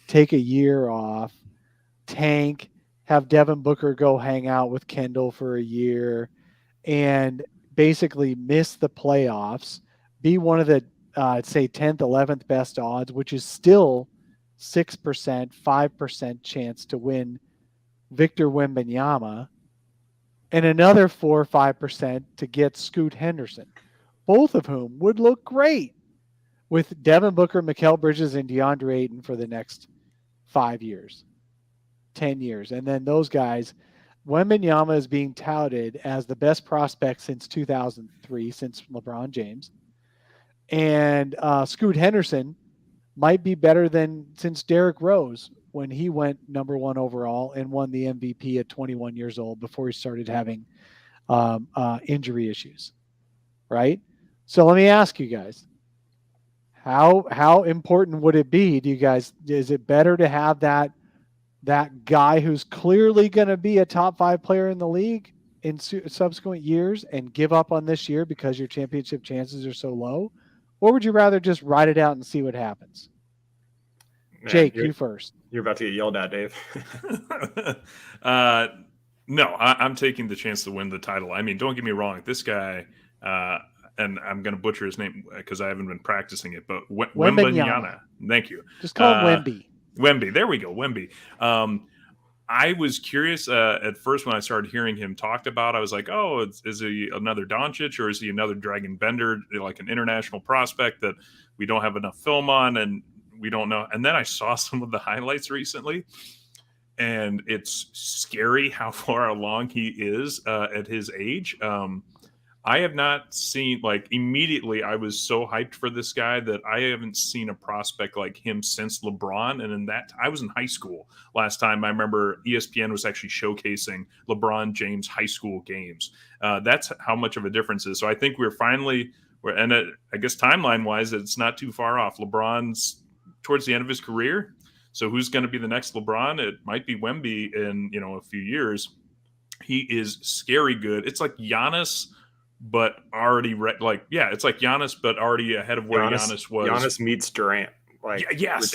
take a year off, tank, have Devin Booker go hang out with Kendall for a year, and basically miss the playoffs, be one of the, say, 10th, 11th best odds, which is still 6%, 5% chance to win Victor Wembanyama, and another 4 or 5% to get Scoot Henderson, both of whom would look great with Devin Booker, Mikal Bridges, and DeAndre Ayton for the next 5 years, 10 years. And then those guys, Wembanyama is being touted as the best prospect since 2003, since LeBron James. And Scoot Henderson might be better than since Derrick Rose when he went number 1 overall and won the MVP at 21 years old before he started having injury issues, right? So let me ask you guys, how important would it be? Do you guys, is it better to have that guy who's clearly going to be a top 5 player in the league in subsequent years and give up on this year because your championship chances are so low? Or would you rather just ride it out and see what happens? Man, Jake, you first. You're about to get yelled at, Dave. No, I'm taking the chance to win the title. I mean, don't get me wrong. This guy, and I'm going to butcher his name because I haven't been practicing it, but Wembanyama. Thank you. Just call him Wemby. Wemby. There we go. Wemby. I was curious at first when I started hearing him talked about. I was like, oh, is he another Doncic or is he another Dragon Bender, like an international prospect that we don't have enough film on and we don't know. And then I saw some of the highlights recently, and it's scary how far along he is at his age. I have not seen, like, immediately I was so hyped for this guy that I haven't seen a prospect like him since LeBron. And in that, I was in high school last time. I remember ESPN was actually showcasing LeBron James high school games. That's how much of a difference is. So I think and I guess timeline wise, it's not too far off. LeBron's towards the end of his career. So who's going to be the next LeBron? It might be Wemby in, a few years. He is scary good. It's like Giannis, but already it's like Giannis, but already ahead of where Giannis was. Giannis meets Durant. Yes.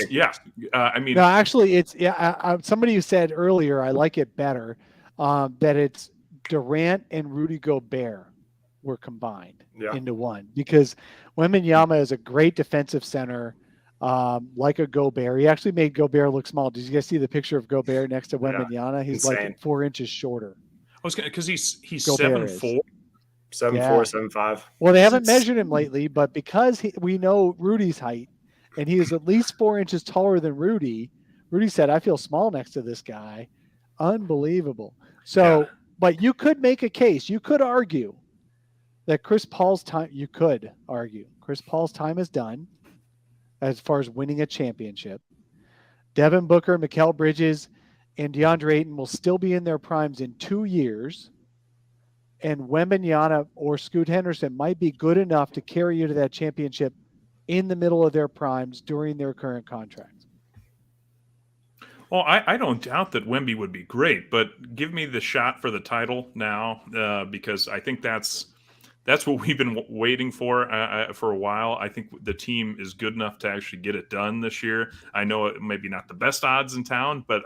I mean, no, actually, it's somebody who said earlier, I like it better that it's Durant and Rudy Gobert were combined into one, because Wembanyama is a great defensive center, like a Gobert. He actually made Gobert look small. Did you guys see the picture of Gobert next to Wembanyama? He's insane. Like 4 inches shorter. Because he's 7'4". 7'4", 7'5". Well, they haven't measured him lately, but because we know Rudy's height, and he is at least 4 inches taller than Rudy. Rudy said, "I feel small next to this guy." Unbelievable. So, but you could make a case. You could argue that Chris Paul's time. You could argue Chris Paul's time is done as far as winning a championship. Devin Booker, Mikal Bridges, and DeAndre Ayton will still be in their primes in 2 years. And Wembanyama or Scoot Henderson might be good enough to carry you to that championship in the middle of their primes during their current contracts. Well, I don't doubt that Wemby would be great, but give me the shot for the title now, because I think that's what we've been waiting for a while. I think the team is good enough to actually get it done this year. I know it maybe not the best odds in town, but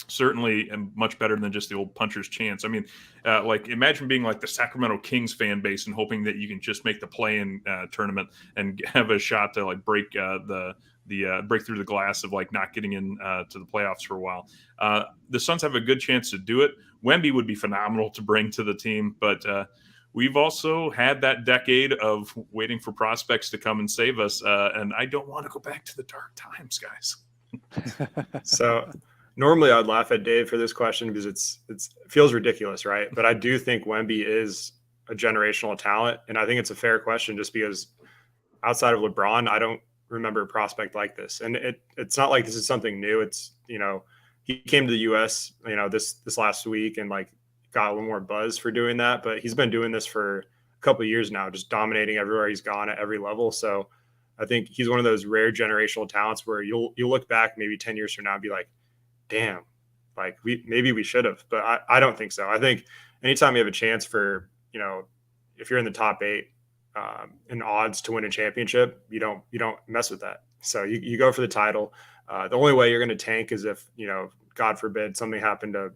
certainly much better than just the old puncher's chance. I mean, imagine being like the Sacramento Kings fan base and hoping that you can just make the play-in tournament and have a shot to like break break through the glass of like not getting in to the playoffs for a while. The Suns have a good chance to do it. Wemby would be phenomenal to bring to the team, but we've also had that decade of waiting for prospects to come and save us, and I don't want to go back to the dark times, guys. So normally I'd laugh at Dave for this question because it feels ridiculous, right? But I do think Wemby is a generational talent, and I think it's a fair question just because outside of LeBron, I don't remember a prospect like this. And it's not like this is something new. It's, he came to the U.S., this last week and like got a little more buzz for doing that, but he's been doing this for a couple of years now, just dominating everywhere he's gone at every level. So I think he's one of those rare generational talents where you'll look back maybe 10 years from now and be like, damn, like maybe we should have, but I don't think so. I think anytime you have a chance for, if you're in the top 8 in odds to win a championship, you don't mess with that. So you go for the title. The only way you're going to tank is if, God forbid, something happened to,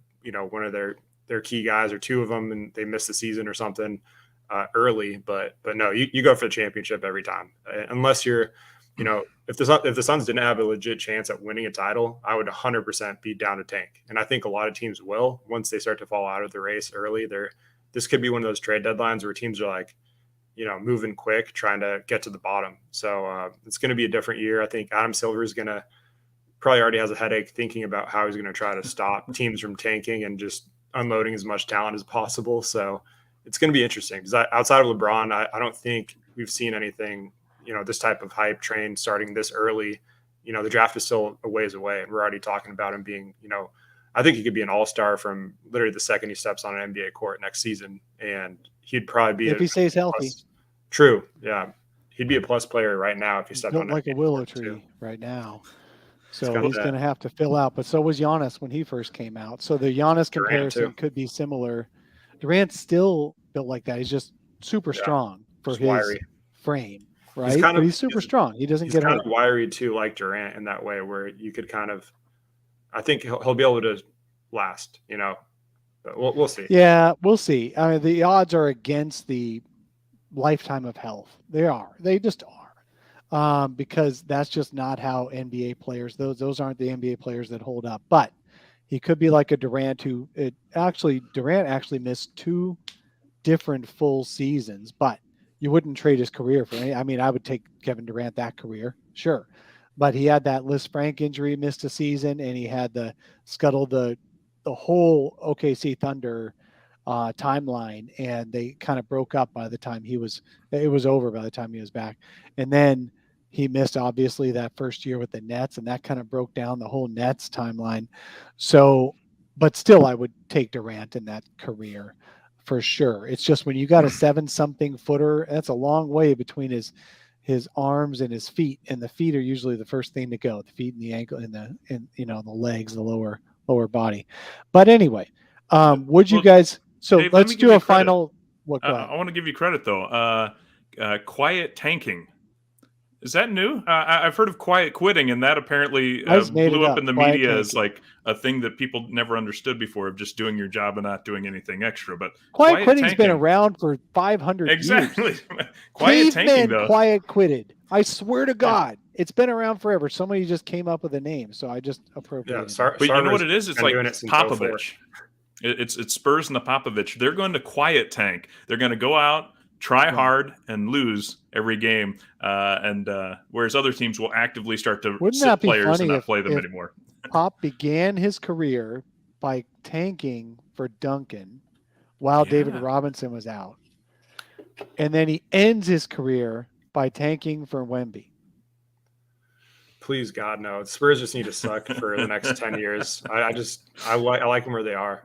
one of their key guys or 2 of them and they miss the season or something early. But no, you go for the championship every time, unless you're, if the Suns didn't have a legit chance at winning a title, I would 100% be down to tank. And I think a lot of teams will, once they start to fall out of the race early. This could be one of those trade deadlines where teams are like, moving quick, trying to get to the bottom. So it's going to be a different year. I think Adam Silver is going to probably already has a headache thinking about how he's going to try to stop teams from tanking and just unloading as much talent as possible. So it's going to be interesting because outside of LeBron, I don't think we've seen anything, this type of hype train starting this early. The draft is still a ways away, and we're already talking about him being, I think he could be an all-star from literally the second he steps on an NBA court next season, and he'd probably be if he stays healthy. True, yeah, he'd be a plus player right now if he stepped on like a willow tree right now. So he's going to have to fill out. But so was Giannis when he first came out. So the Giannis comparison could be similar. Durant's still built like that. He's just super strong for his wiry frame, right? But he's super strong. He doesn't get hurt. He's kind of wiry too, like Durant in that way, where you could kind of, I think he'll be able to last, but we'll see. Yeah, we'll see. I mean, the odds are against the lifetime of health. They just are. Because that's just not how NBA players, those aren't the NBA players that hold up. But he could be like a Durant Durant actually missed 2 different full seasons, but you wouldn't trade his career for any. I mean, I would take Kevin Durant that career, sure. But he had that Liz Frank injury, missed a season, and he had the whole OKC Thunder timeline, and they kind of broke up by the time it was over by the time he was back. And then he missed obviously that first year with the Nets, and that kind of broke down the whole Nets timeline. So, but still I would take Durant in that career for sure. It's just when you got a 7-something footer, that's a long way between his arms and his feet, and the feet are usually the first thing to go, the feet and the ankle and the legs, the lower body. But anyway, would you guys, so Dave, let's do a final. I want to give you credit though. Quiet tanking. Is that new? I've heard of quiet quitting, and that apparently blew up in the media as like a thing that people never understood before, of just doing your job and not doing anything extra. But quiet quitting's been around for 500 years. Exactly. Quiet tanking, though. Quiet quitted. I swear to God, it's been around forever. Somebody just came up with a name, so I just appropriated it. But you know what it is? It's like Popovich. It's Spurs and the Popovich. They're going to quiet tank. They're going to go out, try hard, and lose every game. Whereas other teams will actively start to sit players and not play them anymore. Pop began his career by tanking for Duncan while David Robinson was out. And then he ends his career by tanking for Wemby. Please, God, no. The Spurs just need to suck for the next 10 years. I like them where they are.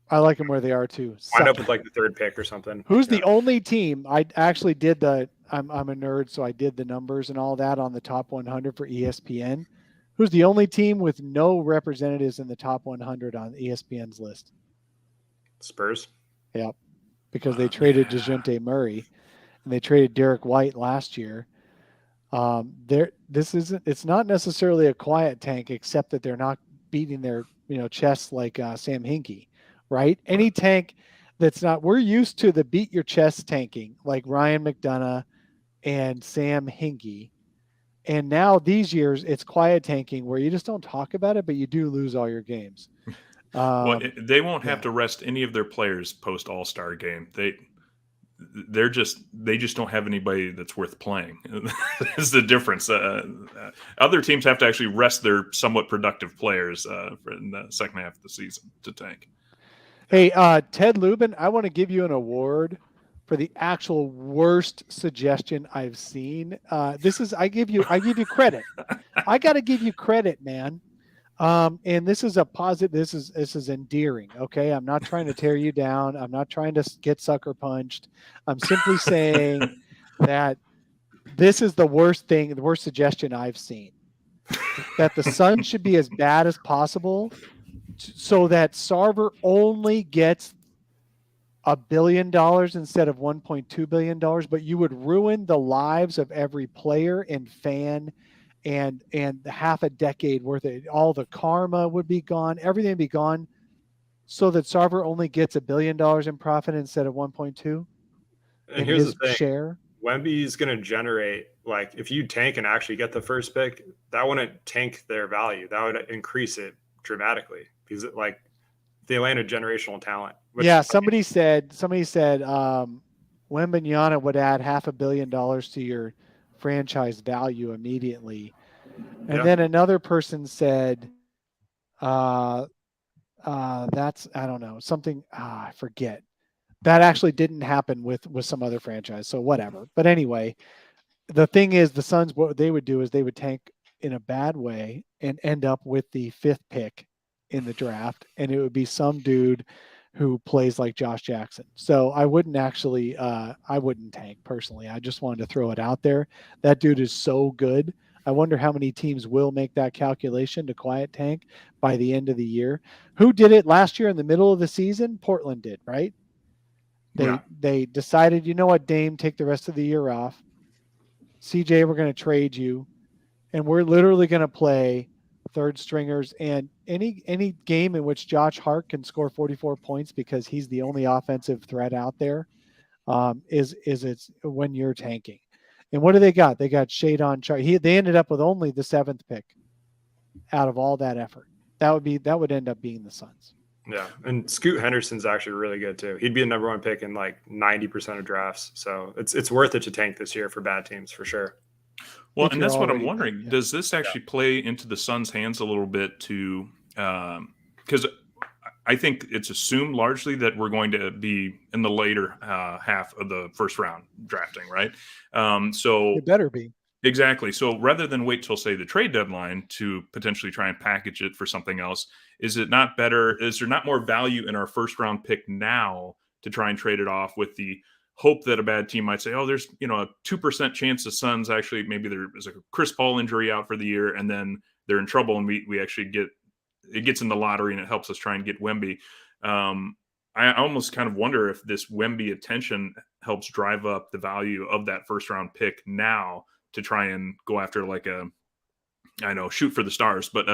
I like them where they are too. Wind up with like the 3rd pick or something. Who's the only team? I actually did I'm a nerd, so I did the numbers and all that on the top 100 for ESPN. Who's the only team with no representatives in the top 100 on ESPN's list? Spurs. Yep, because they traded DeJounte Murray, and they traded Derek White last year. It's not necessarily a quiet tank, except that they're not beating their chests like Sam Hinkie, right? Any tank that's not, we're used to the beat your chest tanking like Ryan McDonough and Sam Hinkie. And now these years it's quiet tanking where you just don't talk about it, but you do lose all your games. They won't have to rest any of their players post All-Star game. They just don't have anybody that's worth playing. That's the difference. Other teams have to actually rest their somewhat productive players in the second half of the season to tank. Hey, Ted Lubin, I want to give you an award for the actual worst suggestion I've seen. I give you credit. I got to give you credit, man. And this is a positive. This is endearing. Okay. I'm not trying to tear you down. I'm not trying to get sucker punched. I'm simply saying that this is the worst suggestion I've seen, that the Suns should be as bad as possible so that Sarver only gets $1 billion instead of $1.2 billion, but you would ruin the lives of every player and fan, and half a decade worth of all the karma would be gone. Everything would be gone, so that Sarver only gets $1 billion in profit instead of 1.2 And in here's his the thing. share. Wemby's going to generate, like, if you tank and actually get the first pick, that wouldn't tank their value. That would increase it dramatically, because like they land a generational talent. Yeah, somebody said Wembanyama would add $500 million to your franchise value immediately. And then another person said, that's, I don't know, something, I forget. That actually didn't happen with some other franchise. So whatever. But anyway, the thing is, the Suns, what they would do is they would tank in a bad way and end up with the 5th pick in the draft. And it would be some dude who plays like Josh Jackson. So I wouldn't actually, I wouldn't tank personally. I just wanted to throw it out there. That dude is so good. I wonder how many teams will make that calculation to quiet tank by the end of the year. Who did it last year in the middle of the season? Portland did, right? They decided, you know what, Dame, take the rest of the year off. CJ, we're going to trade you, and we're literally going to play third stringers. And any game in which Josh Hart can score 44 points because he's the only offensive threat out there, is it's when you're tanking. And what do they got? They got Shadon Char. They ended up with only the 7th pick out of all that effort. That would end up being the Suns. Yeah, and Scoot Henderson's actually really good too. He'd be a number 1 pick in like 90% of drafts. So it's worth it to tank this year for bad teams for sure. Well, and that's what I'm wondering. Yeah. Does this actually play into the Suns' hands a little bit to because I think it's assumed largely that we're going to be in the later half of the first round drafting, right? So it better be. Exactly. So rather than wait till, say, the trade deadline to potentially try and package it for something else, is it not better? Is there not more value in our first round pick now to try and trade it off with the hope that a bad team might say, oh, there's, a 2% chance the Suns actually, maybe there is a Chris Paul injury out for the year and then they're in trouble and we actually it gets in the lottery and it helps us try and get Wemby. I almost kind of wonder if this Wemby attention helps drive up the value of that first round pick now to try and go after like shoot for the stars, but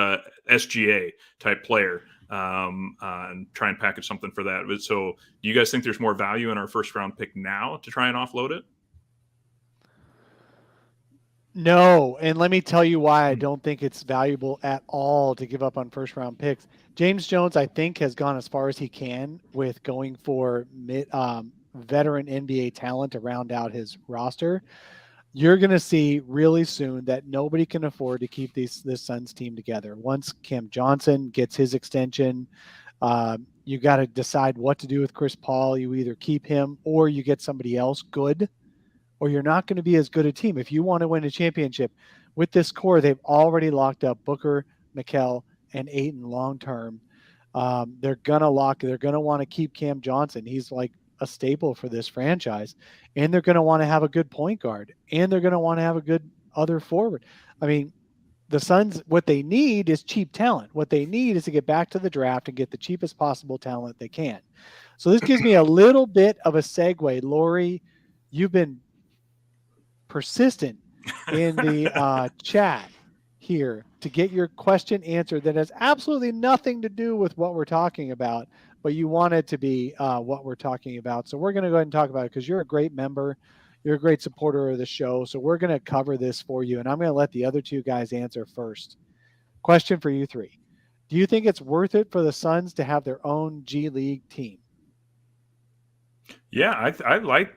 SGA type player and try and package something for that. So do you guys think there's more value in our first round pick now to try and offload it? No. And let me tell you why I don't think it's valuable at all to give up on first round picks. James Jones, I think, has gone as far as he can with going for veteran NBA talent to round out his roster. You're going to see really soon that nobody can afford to keep this Suns team together. Once Cam Johnson gets his extension, you got to decide what to do with Chris Paul. You either keep him or you get somebody else good, or you're not going to be as good a team. If you want to win a championship with this core, they've already locked up Booker, Mikal, and Ayton long-term. They're going to want to keep Cam Johnson. He's like a staple for this franchise, and they're going to want to have a good point guard, and they're going to want to have a good other forward. I mean, the Suns, what they need is cheap talent. What they need is to get back to the draft and get the cheapest possible talent they can. So this gives me a little bit of a segue. Lori, you've been persistent in the chat here to get your question answered that has absolutely nothing to do with what we're talking about, but you want it to be what we're talking about. So we're going to go ahead and talk about it because you're a great member. You're a great supporter of the show. So we're going to cover this for you, and I'm going to let the other two guys answer first. Question for you three. Do you think it's worth it for the Suns to have their own G League team? Yeah, I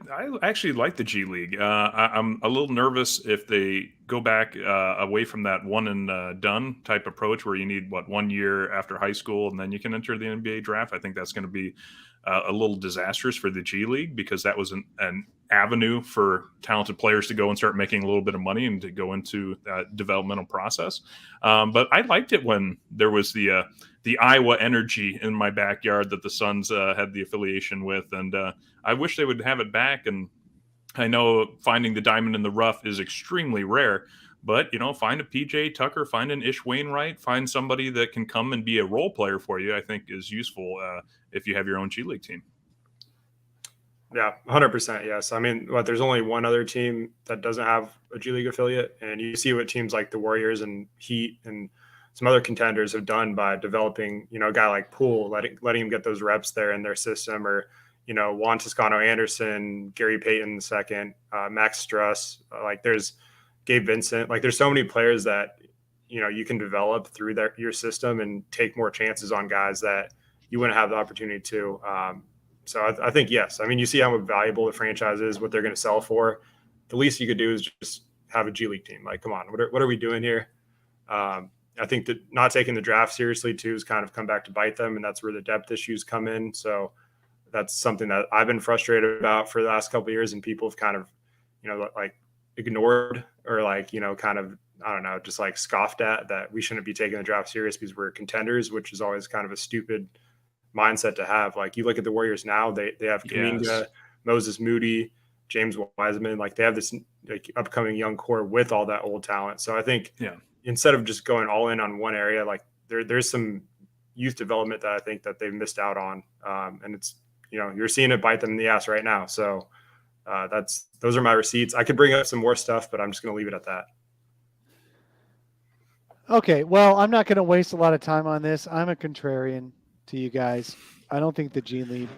actually like the G League. I'm a little nervous if they go back away from that one and done type approach where you need 1 year after high school and then you can enter the NBA draft. I think that's going to be a little disastrous for the G League because that was an avenue for talented players to go and start making a little bit of money and to go into that developmental process. But I liked it when there was the Iowa energy in my backyard that the Suns had the affiliation with. And I wish they would have it back. And I know finding the diamond in the rough is extremely rare, but, find a PJ Tucker, find an Ish Wainwright, find somebody that can come and be a role player for you, I think is useful if you have your own G League team. Yeah, 100%. Yes. I mean, there's only one other team that doesn't have a G League affiliate, and you see what teams like the Warriors and Heat and some other contenders have done by developing, a guy like Poole, letting him get those reps there in their system, or Juan Toscano Anderson, Gary Payton II, Max Struss, like there's Gabe Vincent, like there's so many players that you can develop through your system and take more chances on guys that you wouldn't have the opportunity to. So I think, yes. I mean, you see how valuable the franchise is, what they're going to sell for. The least you could do is just have a G League team. Like, come on, what are we doing here? I think that not taking the draft seriously, too, has kind of come back to bite them, and that's where the depth issues come in. So that's something that I've been frustrated about for the last couple of years, and people have kind of, like ignored or like, kind of, I don't know, just like scoffed at that we shouldn't be taking the draft serious because we're contenders, which is always kind of a stupid mindset to have. Like you look at the Warriors now, they have Kuminga, Yes. Moses Moody, James Wiseman, like they have this like upcoming young core with all that old talent. So I think instead of just going all in on one area, like there's some youth development that I think that they've missed out on. And it's, you're seeing it bite them in the ass right now. So those are my receipts. I could bring up some more stuff, but I'm just going to leave it at that. Okay, well, I'm not going to waste a lot of time on this. I'm a contrarian to you guys. I don't think the G League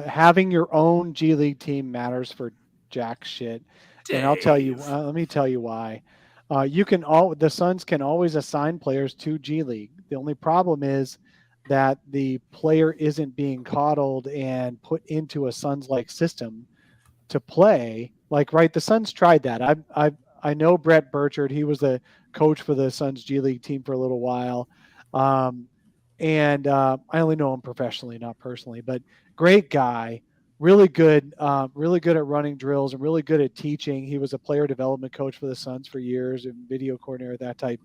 having your own G League team matters for jack shit. Dave. And I'll tell you. Let me tell you why. The Suns can always assign players to G League. The only problem is that the player isn't being coddled and put into a Suns-like system to play. Like, right, the Suns tried that. I know Brett Burchard. He was the coach for the Suns G League team for a little while. And I only know him professionally, not personally, but great guy, really good at running drills and really good at teaching. He was a player development coach for the Suns for years and video coordinator, that type.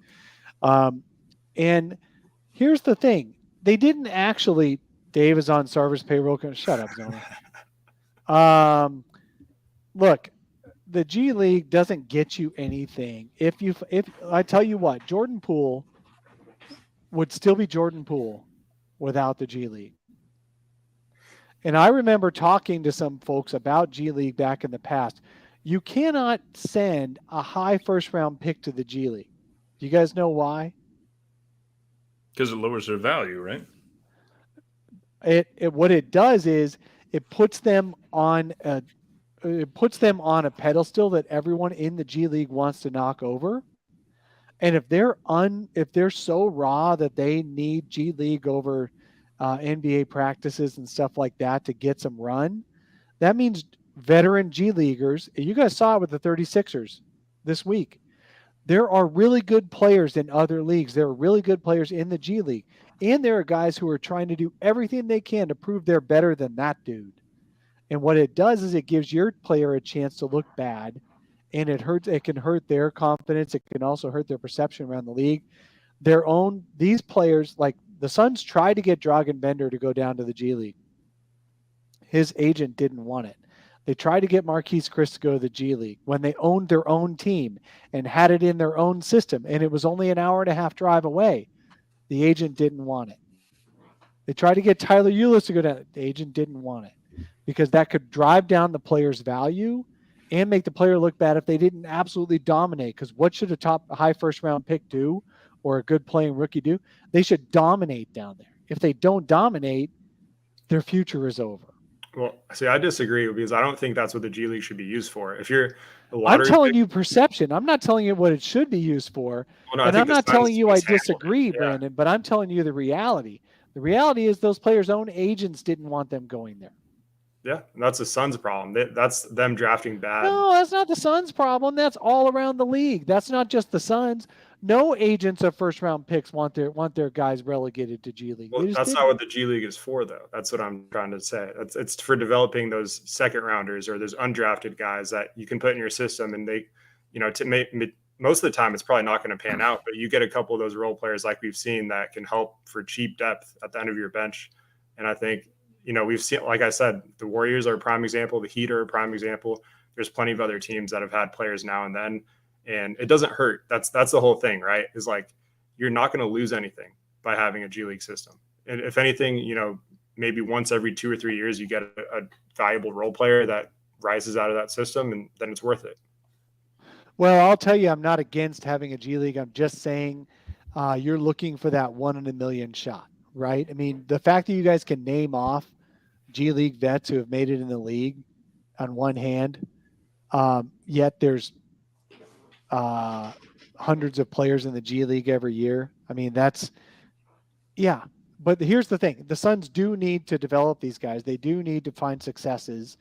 And here's the thing. They didn't actually, Dave is on Sarver's payroll. Shut up, Zona. Look, the G League doesn't get you anything. If I tell you what, Jordan Poole would still be Jordan Poole without the G League. And I remember talking to some folks about G League back in the past. You cannot send a high first round pick to the G League. Do you guys know why? Because it lowers their value, right? What it does is it puts them on a pedestal that everyone in the G League wants to knock over. And if they're so raw that they need G League over NBA practices and stuff like that to get some run, that means veteran G Leaguers, you guys saw it with the 36ers this week. There are really good players in other leagues. There are really good players in the G League. And there are guys who are trying to do everything they can to prove they're better than that dude. And what it does is it gives your player a chance to look bad, and it can hurt their confidence. It can also hurt their perception around the league. These players, like the Suns tried to get Dragan Bender to go down to the G League. His agent didn't want it. They tried to get Marquise Chris to go to the G League when they owned their own team and had it in their own system, and it was only an hour and a half drive away. The agent didn't want it. They tried to get Tyler Ulis to go down. The agent didn't want it because that could drive down the player's value and make the player look bad if they didn't absolutely dominate. Because what should a high first round pick do, or a good playing rookie do? They should dominate down there. If they don't dominate, their future is over. Well, see, I disagree because I don't think that's what the G League should be used for. If you're I'm telling you perception. I'm not telling you what it should be used for. Well, no, and I'm not telling you I disagree, yeah. Brandon, but I'm telling you the reality. The reality is those players' own agents didn't want them going there. Yeah, that's the Suns' problem. That's them drafting bad. No, that's not the Suns' problem. That's all around the league. That's not just the Suns. No agents of first-round picks want their guys relegated to G League. Well, that's not what the G League is for, though. That's what I'm trying to say. It's for developing those second-rounders or those undrafted guys that you can put in your system, and they, most of the time it's probably not going to pan out, but you get a couple of those role players like we've seen that can help for cheap depth at the end of your bench. And I think, we've seen, like I said, the Warriors are a prime example. The Heat are a prime example. There's plenty of other teams that have had players now and then, and it doesn't hurt. That's the whole thing, right? Is like, you're not going to lose anything by having a G League system. And if anything, maybe once every 2 or 3 years, you get a valuable role player that rises out of that system, and then it's worth it. Well, I'll tell you, I'm not against having a G League. I'm just saying you're looking for that 1 in a million shot, right? I mean, the fact that you guys can name off G League vets who have made it in the league on one hand, yet there's hundreds of players in the G League every year. I mean, yeah. But here's the thing. The Suns do need to develop these guys. They do need to find successes,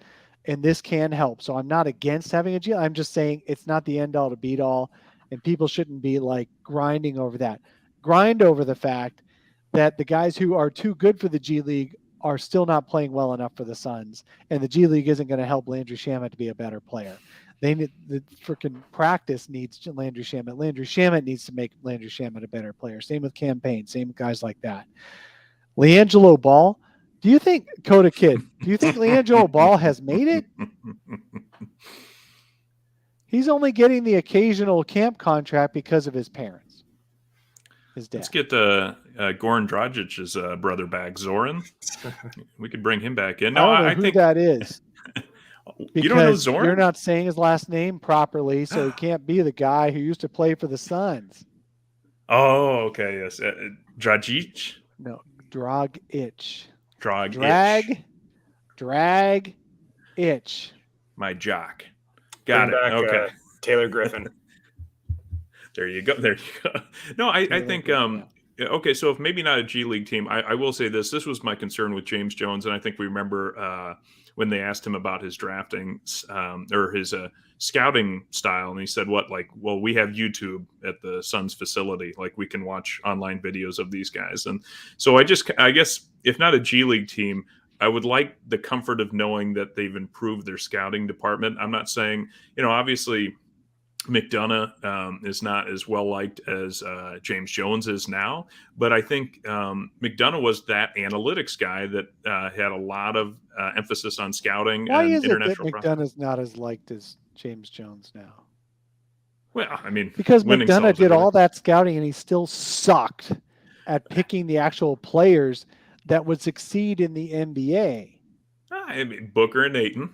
and this can help. So I'm not against having a G League. I'm just saying it's not the end all to beat all, and people shouldn't be like grinding over that. Grind over the fact that the guys who are too good for the G League are still not playing well enough for the Suns, and the G League isn't going to help Landry Shamet to be a better player. They need the freaking practice needs Landry Shamet. Landry Shamet needs to make Landry Shamet a better player. Same with Campaign. Same with guys like that. LiAngelo Ball. Do you think Coda Kid? Do you think LiAngelo Ball has made it? He's only getting the occasional camp contract because of his parents. His dad. Let's get Goran Dragic's brother back, Zoran. We could bring him back in. No, I think that is. You don't know Zoran? You're not saying his last name properly, so he can't be the guy who used to play for the Suns. Oh, okay. Yes. Dragic? No, Dragic. Drag itch. My jock. Got it. Back, okay. Taylor Griffin. There you go. No, I think okay, so if maybe not a G League team, I will say this. This was my concern with James Jones, and I think we remember when they asked him about his drafting or his scouting style, and he said, well, we have YouTube at the Suns facility. Like, we can watch online videos of these guys. And so I guess if not a G League team, I would like the comfort of knowing that they've improved their scouting department. I'm not saying, obviously McDonough is not as well liked as James Jones is now, but I think McDonough was that analytics guy that had a lot of emphasis on scouting. Why and is it that international McDonough's not as liked as James Jones now? Well, I mean, because McDonough did all that scouting and he still sucked at picking the actual players that would succeed in the NBA. I mean, Booker and Ayton.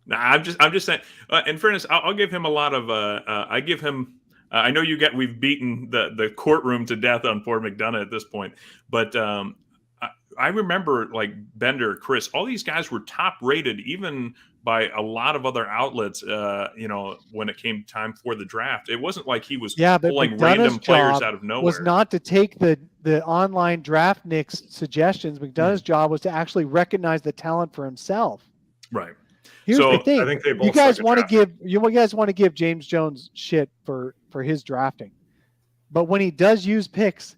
I'm just saying. In fairness, I'll give him a lot of. I give him. I know we've beaten the courtroom to death on poor McDonough at this point, but I remember like Bender, Chris, all these guys were top rated even by a lot of other outlets. When it came time for the draft, it wasn't like he was pulling random players out of nowhere. Was not to take the online draft Nick's suggestions. McDonough's job was to actually recognize the talent for himself. Right. Here's the thing. I think they both you guys want to give James Jones shit for his drafting. But when he does use picks,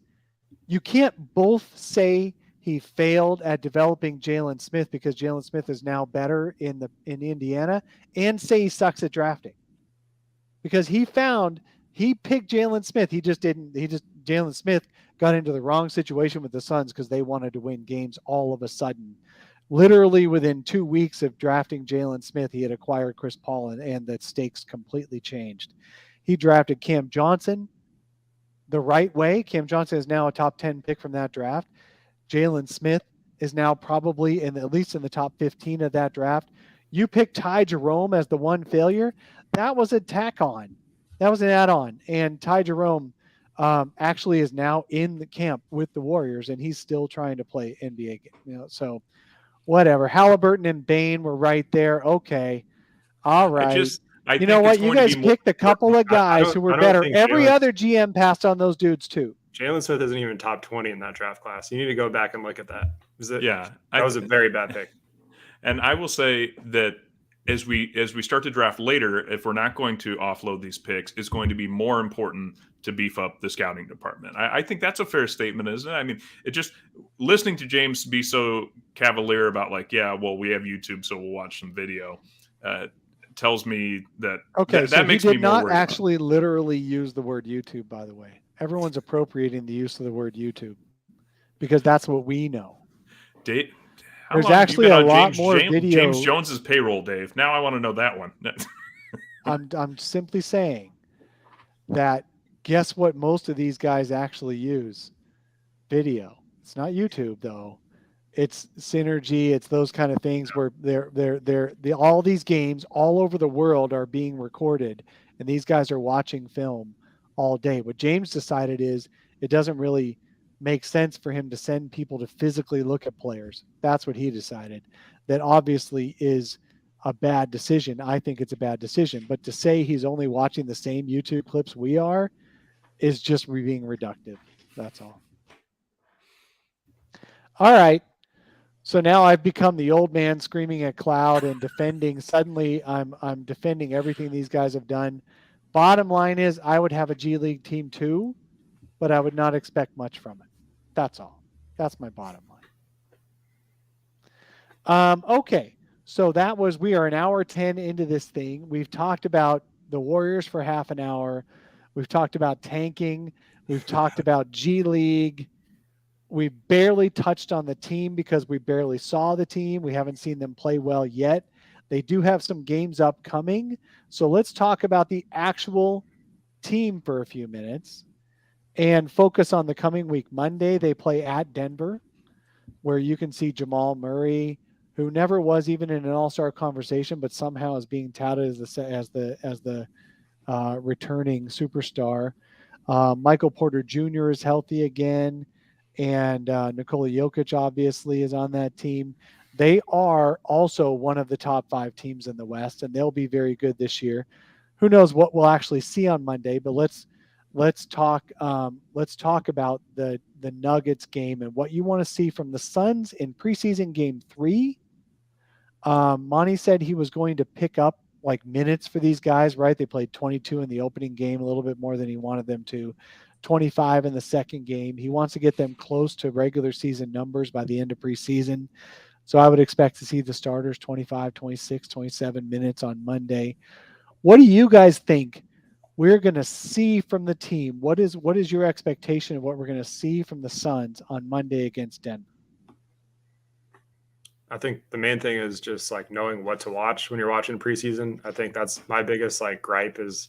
you can't both say he failed at developing Jalen Smith because Jalen Smith is now better in Indiana and say he sucks at drafting. Because he picked Jalen Smith. Jalen Smith got into the wrong situation with the Suns because they wanted to win games all of a sudden. Literally within 2 weeks of drafting Jalen Smith, he had acquired Chris Paul, and the stakes completely changed. He drafted Cam Johnson the right way. Cam Johnson is now a top 10 pick from that draft. Jalen Smith is now probably at least in the top 15 of that draft. You picked Ty Jerome as the one failure. That was a tack on. That was an add-on. And Ty Jerome actually is now in the camp with the Warriors, and he's still trying to play NBA. So whatever. Halliburton and Bain were right there. Okay. All right. You know what? You guys picked a couple of guys who were better. Every other GM passed on those dudes too. Jalen Smith isn't even top 20 in that draft class. You need to go back and look at that. That was a very bad pick. And I will say that as we start to draft later, if we're not going to offload these picks, it's going to be more important to beef up the scouting department. I think that's a fair statement, isn't it? I mean, it just listening to James be so cavalier about we have YouTube, so we'll watch some video, tells me that that makes me more worried. He did not actually literally use the word YouTube, by the way. Everyone's appropriating the use of the word YouTube because that's what we know. Dave, there's actually a lot more video. James Jones's payroll, Dave. Now I want to know that one. I'm simply saying that guess what most of these guys actually use? Video. It's not YouTube, though. It's synergy. It's those kind of things where all these games all over the world are being recorded, and these guys are watching film all day. What James decided is it doesn't really make sense for him to send people to physically look at players. That's what he decided. That obviously is a bad decision. I think it's a bad decision. But to say he's only watching the same YouTube clips we are is just being reductive. That's all. All right. So now I've become the old man screaming at cloud and defending. Suddenly I'm defending everything these guys have done. Bottom line is I would have a G League team too, but I would not expect much from it. That's all. That's my bottom line. Okay. So we are an hour 10 into this thing. We've talked about the Warriors for half an hour. We've talked about tanking. We've talked about G League. We barely touched on the team because we barely saw the team. We haven't seen them play well yet. They do have some games upcoming. So let's talk about the actual team for a few minutes and focus on the coming week. Monday, they play at Denver, where you can see Jamal Murray, who never was even in an all-star conversation, but somehow is being touted as the returning superstar. Michael Porter Jr. is healthy again. And Nikola Jokic obviously is on that team. They are also one of the top 5 teams in the West, and they'll be very good this year. Who knows what we'll actually see on Monday? But let's talk about the Nuggets game and what you want to see from the Suns in preseason game 3. Monty said he was going to pick up like minutes for these guys, right? They played 22 in the opening game, a little bit more than he wanted them to. 25 in the second game. He wants to get them close to regular season numbers by the end of preseason. So I would expect to see the starters 25, 26, 27 minutes on Monday. What do you guys think we're going to see from the team? What is your expectation of what we're going to see from the Suns on Monday against Denver? I think the main thing is just like knowing what to watch when you're watching preseason. I think that's my biggest like gripe is,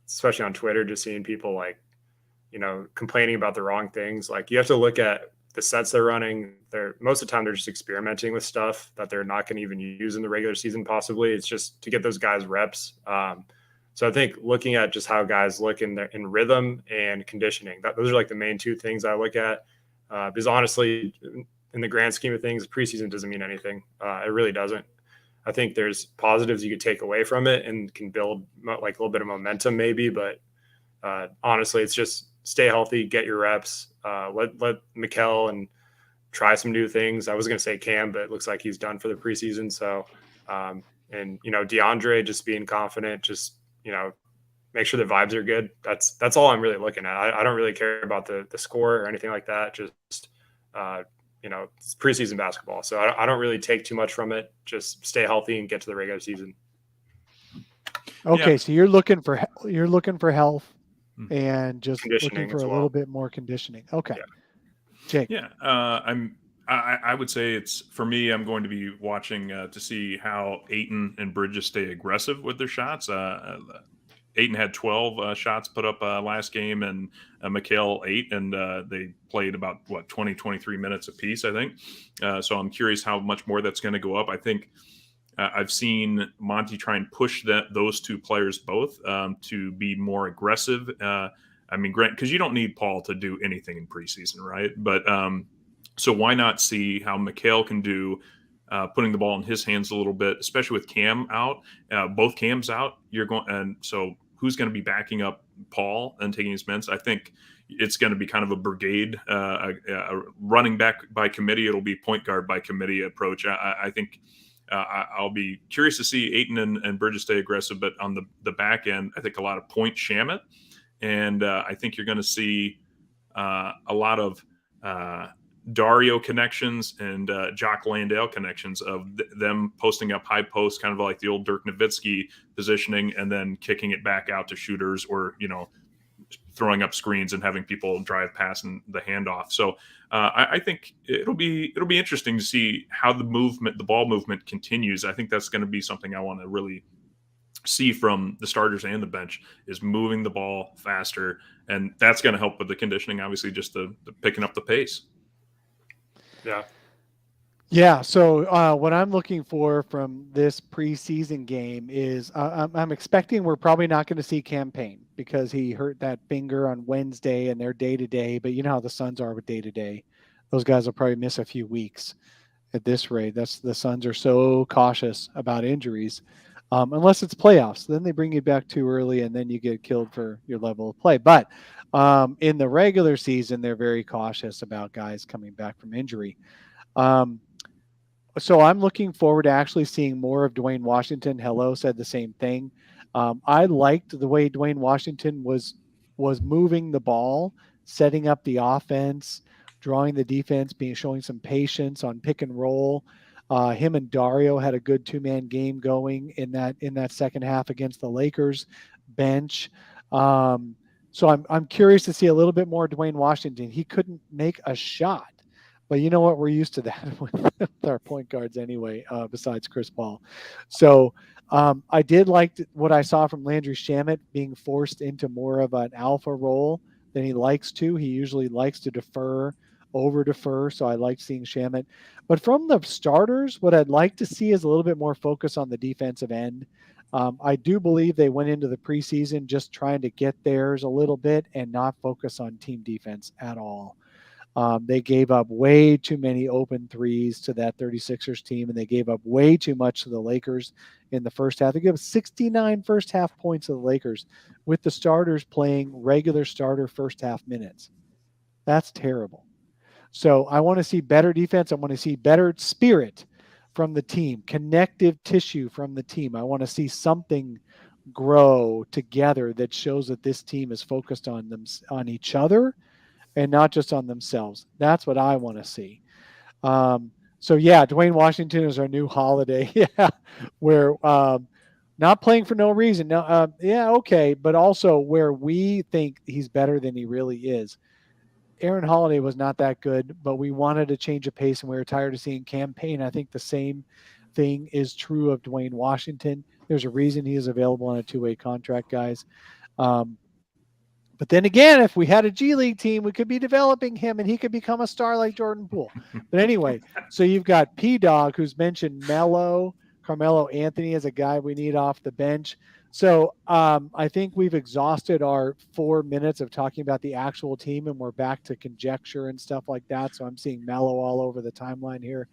especially on Twitter, just seeing people like, complaining about the wrong things. Like you have to look at the sets they're running. Most of the time they're just experimenting with stuff that they're not going to even use in the regular season. Possibly it's just to get those guys reps. So I think looking at just how guys look in rhythm and conditioning, those are like the main 2 things I look at. Because honestly, in the grand scheme of things, preseason doesn't mean anything. It really doesn't. I think there's positives you could take away from it and can build like a little bit of momentum maybe, but honestly, it's just stay healthy, get your reps, let Mikal and try some new things. I was going to say Cam, but it looks like he's done for the preseason. So, and DeAndre just being confident, just, make sure the vibes are good. That's all I'm really looking at. I don't really care about the score or anything like that. Just, it's preseason basketball. So I don't really take too much from it. Just stay healthy and get to the regular season. Okay. Yeah. So you're looking for health. And just looking for a little bit more conditioning. Okay. Yeah. Jake. Yeah. I would say for me, I'm going to be watching to see how Ayton and Bridges stay aggressive with their shots. Ayton had 12 shots put up last game and Mikal 8, and they played about 23 minutes apiece, I think. So I'm curious how much more that's going to go up. I think I've seen Monty try and push those 2 players both to be more aggressive. Grant, because you don't need Paul to do anything in preseason, right? But so why not see how Mikal can do putting the ball in his hands a little bit, especially with Cam out, both Cams out. And so who's going to be backing up Paul and taking his minutes? I think it's going to be kind of a brigade, a running back by committee. It'll be point guard by committee approach. I think. I'll be curious to see Ayton and Bridges stay aggressive, but on the back end, I think a lot of point Shamet. And I think you're going to see a lot of Dario connections and Jock Landale connections of them posting up high posts, kind of like the old Dirk Nowitzki positioning, and then kicking it back out to shooters or, throwing up screens and having people drive past and the handoff. So I think it'll be interesting to see how the ball movement continues. I think that's going to be something I want to really see from the starters and the bench is moving the ball faster. And that's going to help with the conditioning, obviously, just the picking up the pace. Yeah. Yeah. So what I'm looking for from this preseason game is I'm expecting we're probably not going to see Campaign because he hurt that finger on Wednesday and they're day to day. But you know how the Suns are with day to day. Those guys will probably miss a few weeks at this rate. That's the Suns are so cautious about injuries, unless it's playoffs. Then they bring you back too early and then you get killed for your level of play. But in the regular season, they're very cautious about guys coming back from injury. Um, so I'm looking forward to actually seeing more of Dwayne Washington. Hello said the same thing. I liked the way Dwayne Washington was moving the ball, setting up the offense, drawing the defense, showing some patience on pick and roll. Him and Dario had a good two-man game going in that second half against the Lakers bench. So I'm curious to see a little bit more Dwayne Washington. He couldn't make a shot. But you know what? We're used to that with our point guards anyway, besides Chris Paul. So I did like what I saw from Landry Shamet being forced into more of an alpha role than he likes to. He usually likes to over defer. So I like seeing Shamet. But from the starters, what I'd like to see is a little bit more focus on the defensive end. I do believe they went into the preseason just trying to get theirs a little bit and not focus on team defense at all. They gave up way too many open threes to that 36ers team, and they gave up way too much to the Lakers in the first half. They gave 69 first half points to the Lakers with the starters playing regular starter first half minutes. That's terrible. So I want to see better defense. I want to see better spirit from the team, connective tissue from the team. I want to see something grow together that shows that this team is focused on each other and not just on themselves. That's what I want to see. So yeah, Dwayne Washington is our new holiday. Yeah, where not playing for no reason. No, yeah, okay, but also where we think he's better than he really is. Aaron Holiday was not that good, but we wanted a change of pace, and we were tired of seeing Campaign. I think the same thing is true of Dwayne Washington. There's a reason he is available on a two-way contract, guys. But then again, if we had a G League team, we could be developing him and he could become a star like Jordan Poole. But anyway, so you've got P-Dog, who's mentioned Carmelo Anthony as a guy we need off the bench. So I think we've exhausted our 4 minutes of talking about the actual team and we're back to conjecture and stuff like that. So I'm seeing Melo all over the timeline here.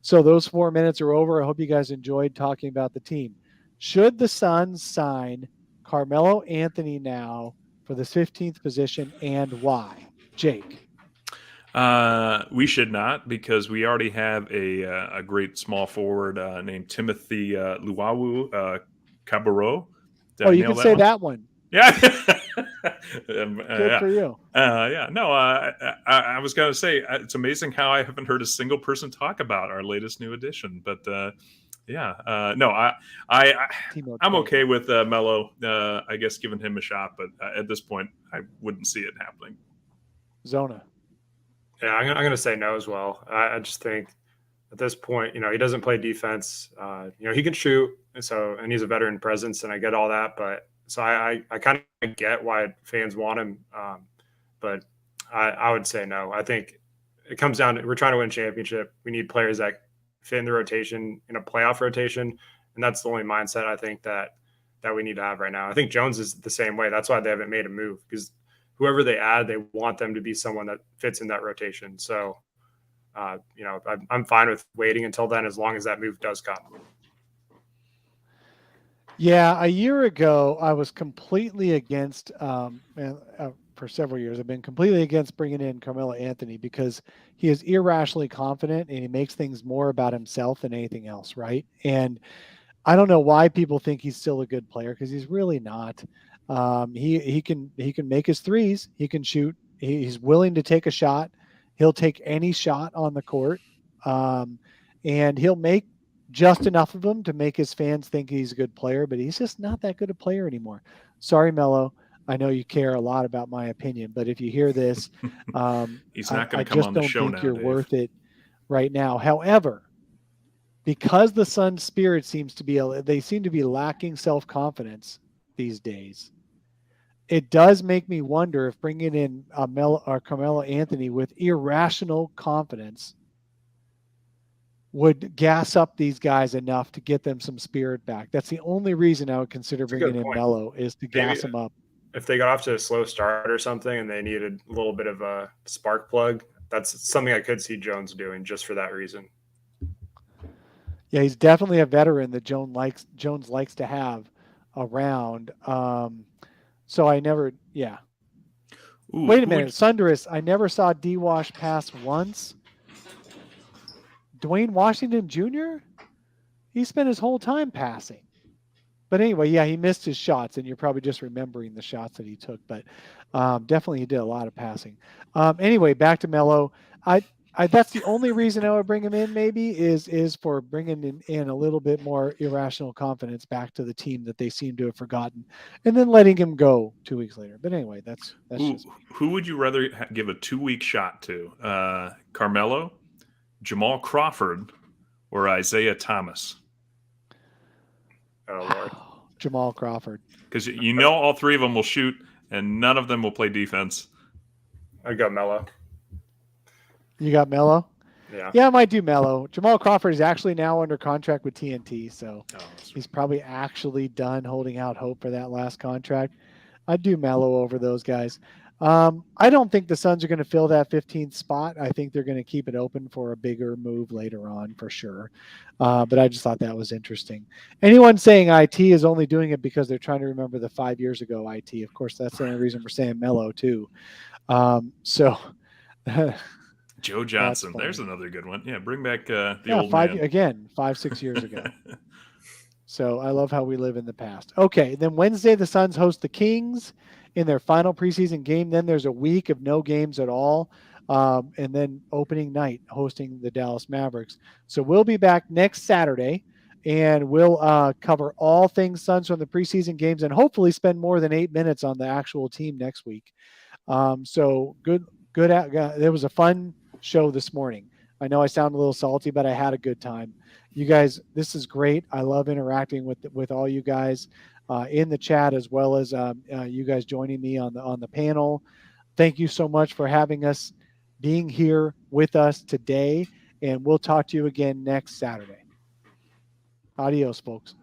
So those 4 minutes are over. I hope you guys enjoyed talking about the team. Should the Suns sign Carmelo Anthony now for the 15th position and why? Jake. We should not, because we already have a great small forward named Timothy Luwawu Cabarro. Oh, you can say that one. Yeah. Good for you. Yeah. No, I was going to say, it's amazing how I haven't heard a single person talk about our latest new addition, but yeah, no, I'm okay with Melo. I guess giving him a shot, but at this point, I wouldn't see it happening. Zona. Yeah, I'm going to say no as well. I just think at this point, he doesn't play defense. He can shoot, and he's a veteran presence, and I get all that. But so I kind of get why fans want him, but I would say no. I think it comes down to we're trying to win a championship. We need players that fit in the rotation, in a playoff rotation, and that's the only mindset I think that we need to have right now. I think Jones is the same way. That's why they haven't made a move, because whoever they add, they want them to be someone that fits in that rotation. So, I'm fine with waiting until then, as long as that move does come. Yeah, a year ago, I was completely against, for several years, I've been completely against bringing in Carmelo Anthony because he is irrationally confident and he makes things more about himself than anything else, right? And I don't know why people think he's still a good player, because he's really not. He can make his threes. He can shoot. He's willing to take a shot. He'll take any shot on the court, and he'll make just enough of them to make his fans think he's a good player. But he's just not that good a player anymore. Sorry, Melo. I know you care a lot about my opinion, but if you hear this, he's not going to come on the show now. I just don't think you're Dave. worth it right now. However, because the Suns' spirit seem to be lacking self-confidence these days, it does make me wonder if bringing in Carmelo Anthony with irrational confidence would gas up these guys enough to get them some spirit back. That's the only reason I would consider That's a good bringing in point. Melo, is to gas Maybe them up. if they got off to a slow start or something and they needed a little bit of a spark plug, that's something I could see Jones doing just for that reason. Yeah, he's definitely a veteran that Jones likes to have around. So I never, yeah. Ooh, Wait a who would- minute, Sundress. I never saw D-Wash pass once. Dwayne Washington Jr. He spent his whole time passing. But anyway, yeah, he missed his shots, and you're probably just remembering the shots that he took. But definitely, he did a lot of passing. Anyway, back to Melo. That's the only reason I would bring him in. Maybe is for bringing in a little bit more irrational confidence back to the team that they seem to have forgotten, and then letting him go 2 weeks later. But anyway, that's just me. Who would you rather give a 2-week shot to? Carmelo, Jamal Crawford, or Isaiah Thomas? Oh Lord, Jamal Crawford. Because you know all three of them will shoot, and none of them will play defense. I'd go Melo. You got Melo? Yeah, I might do Melo. Jamal Crawford is actually now under contract with TNT, so he's probably actually done holding out hope for that last contract. I'd do Melo over those guys. I don't think the Suns are going to fill that 15th spot. I think they're going to keep it open for a bigger move later on for sure. But I just thought that was interesting. Anyone saying IT is only doing it because they're trying to remember the 5 years ago IT. Of course, that's the only reason we're saying Melo too. Joe Johnson, there's another good one. Yeah, bring back the old 5-6 years ago. So I love how we live in the past. Okay, then Wednesday the Suns host the Kings in their final preseason game. Then there's a week of no games at all, and then opening night hosting the Dallas Mavericks. So we'll be back next Saturday, and we'll cover all things Suns from the preseason games, and hopefully spend more than 8 minutes on the actual team next week. So good. It was a fun show this morning. I know I sound a little salty, but I had a good time. You guys, this is great. I love interacting with all you guys in the chat, as well as you guys joining me on the panel. Thank you so much for being here with us today, and we'll talk to you again next Saturday. Adios, folks.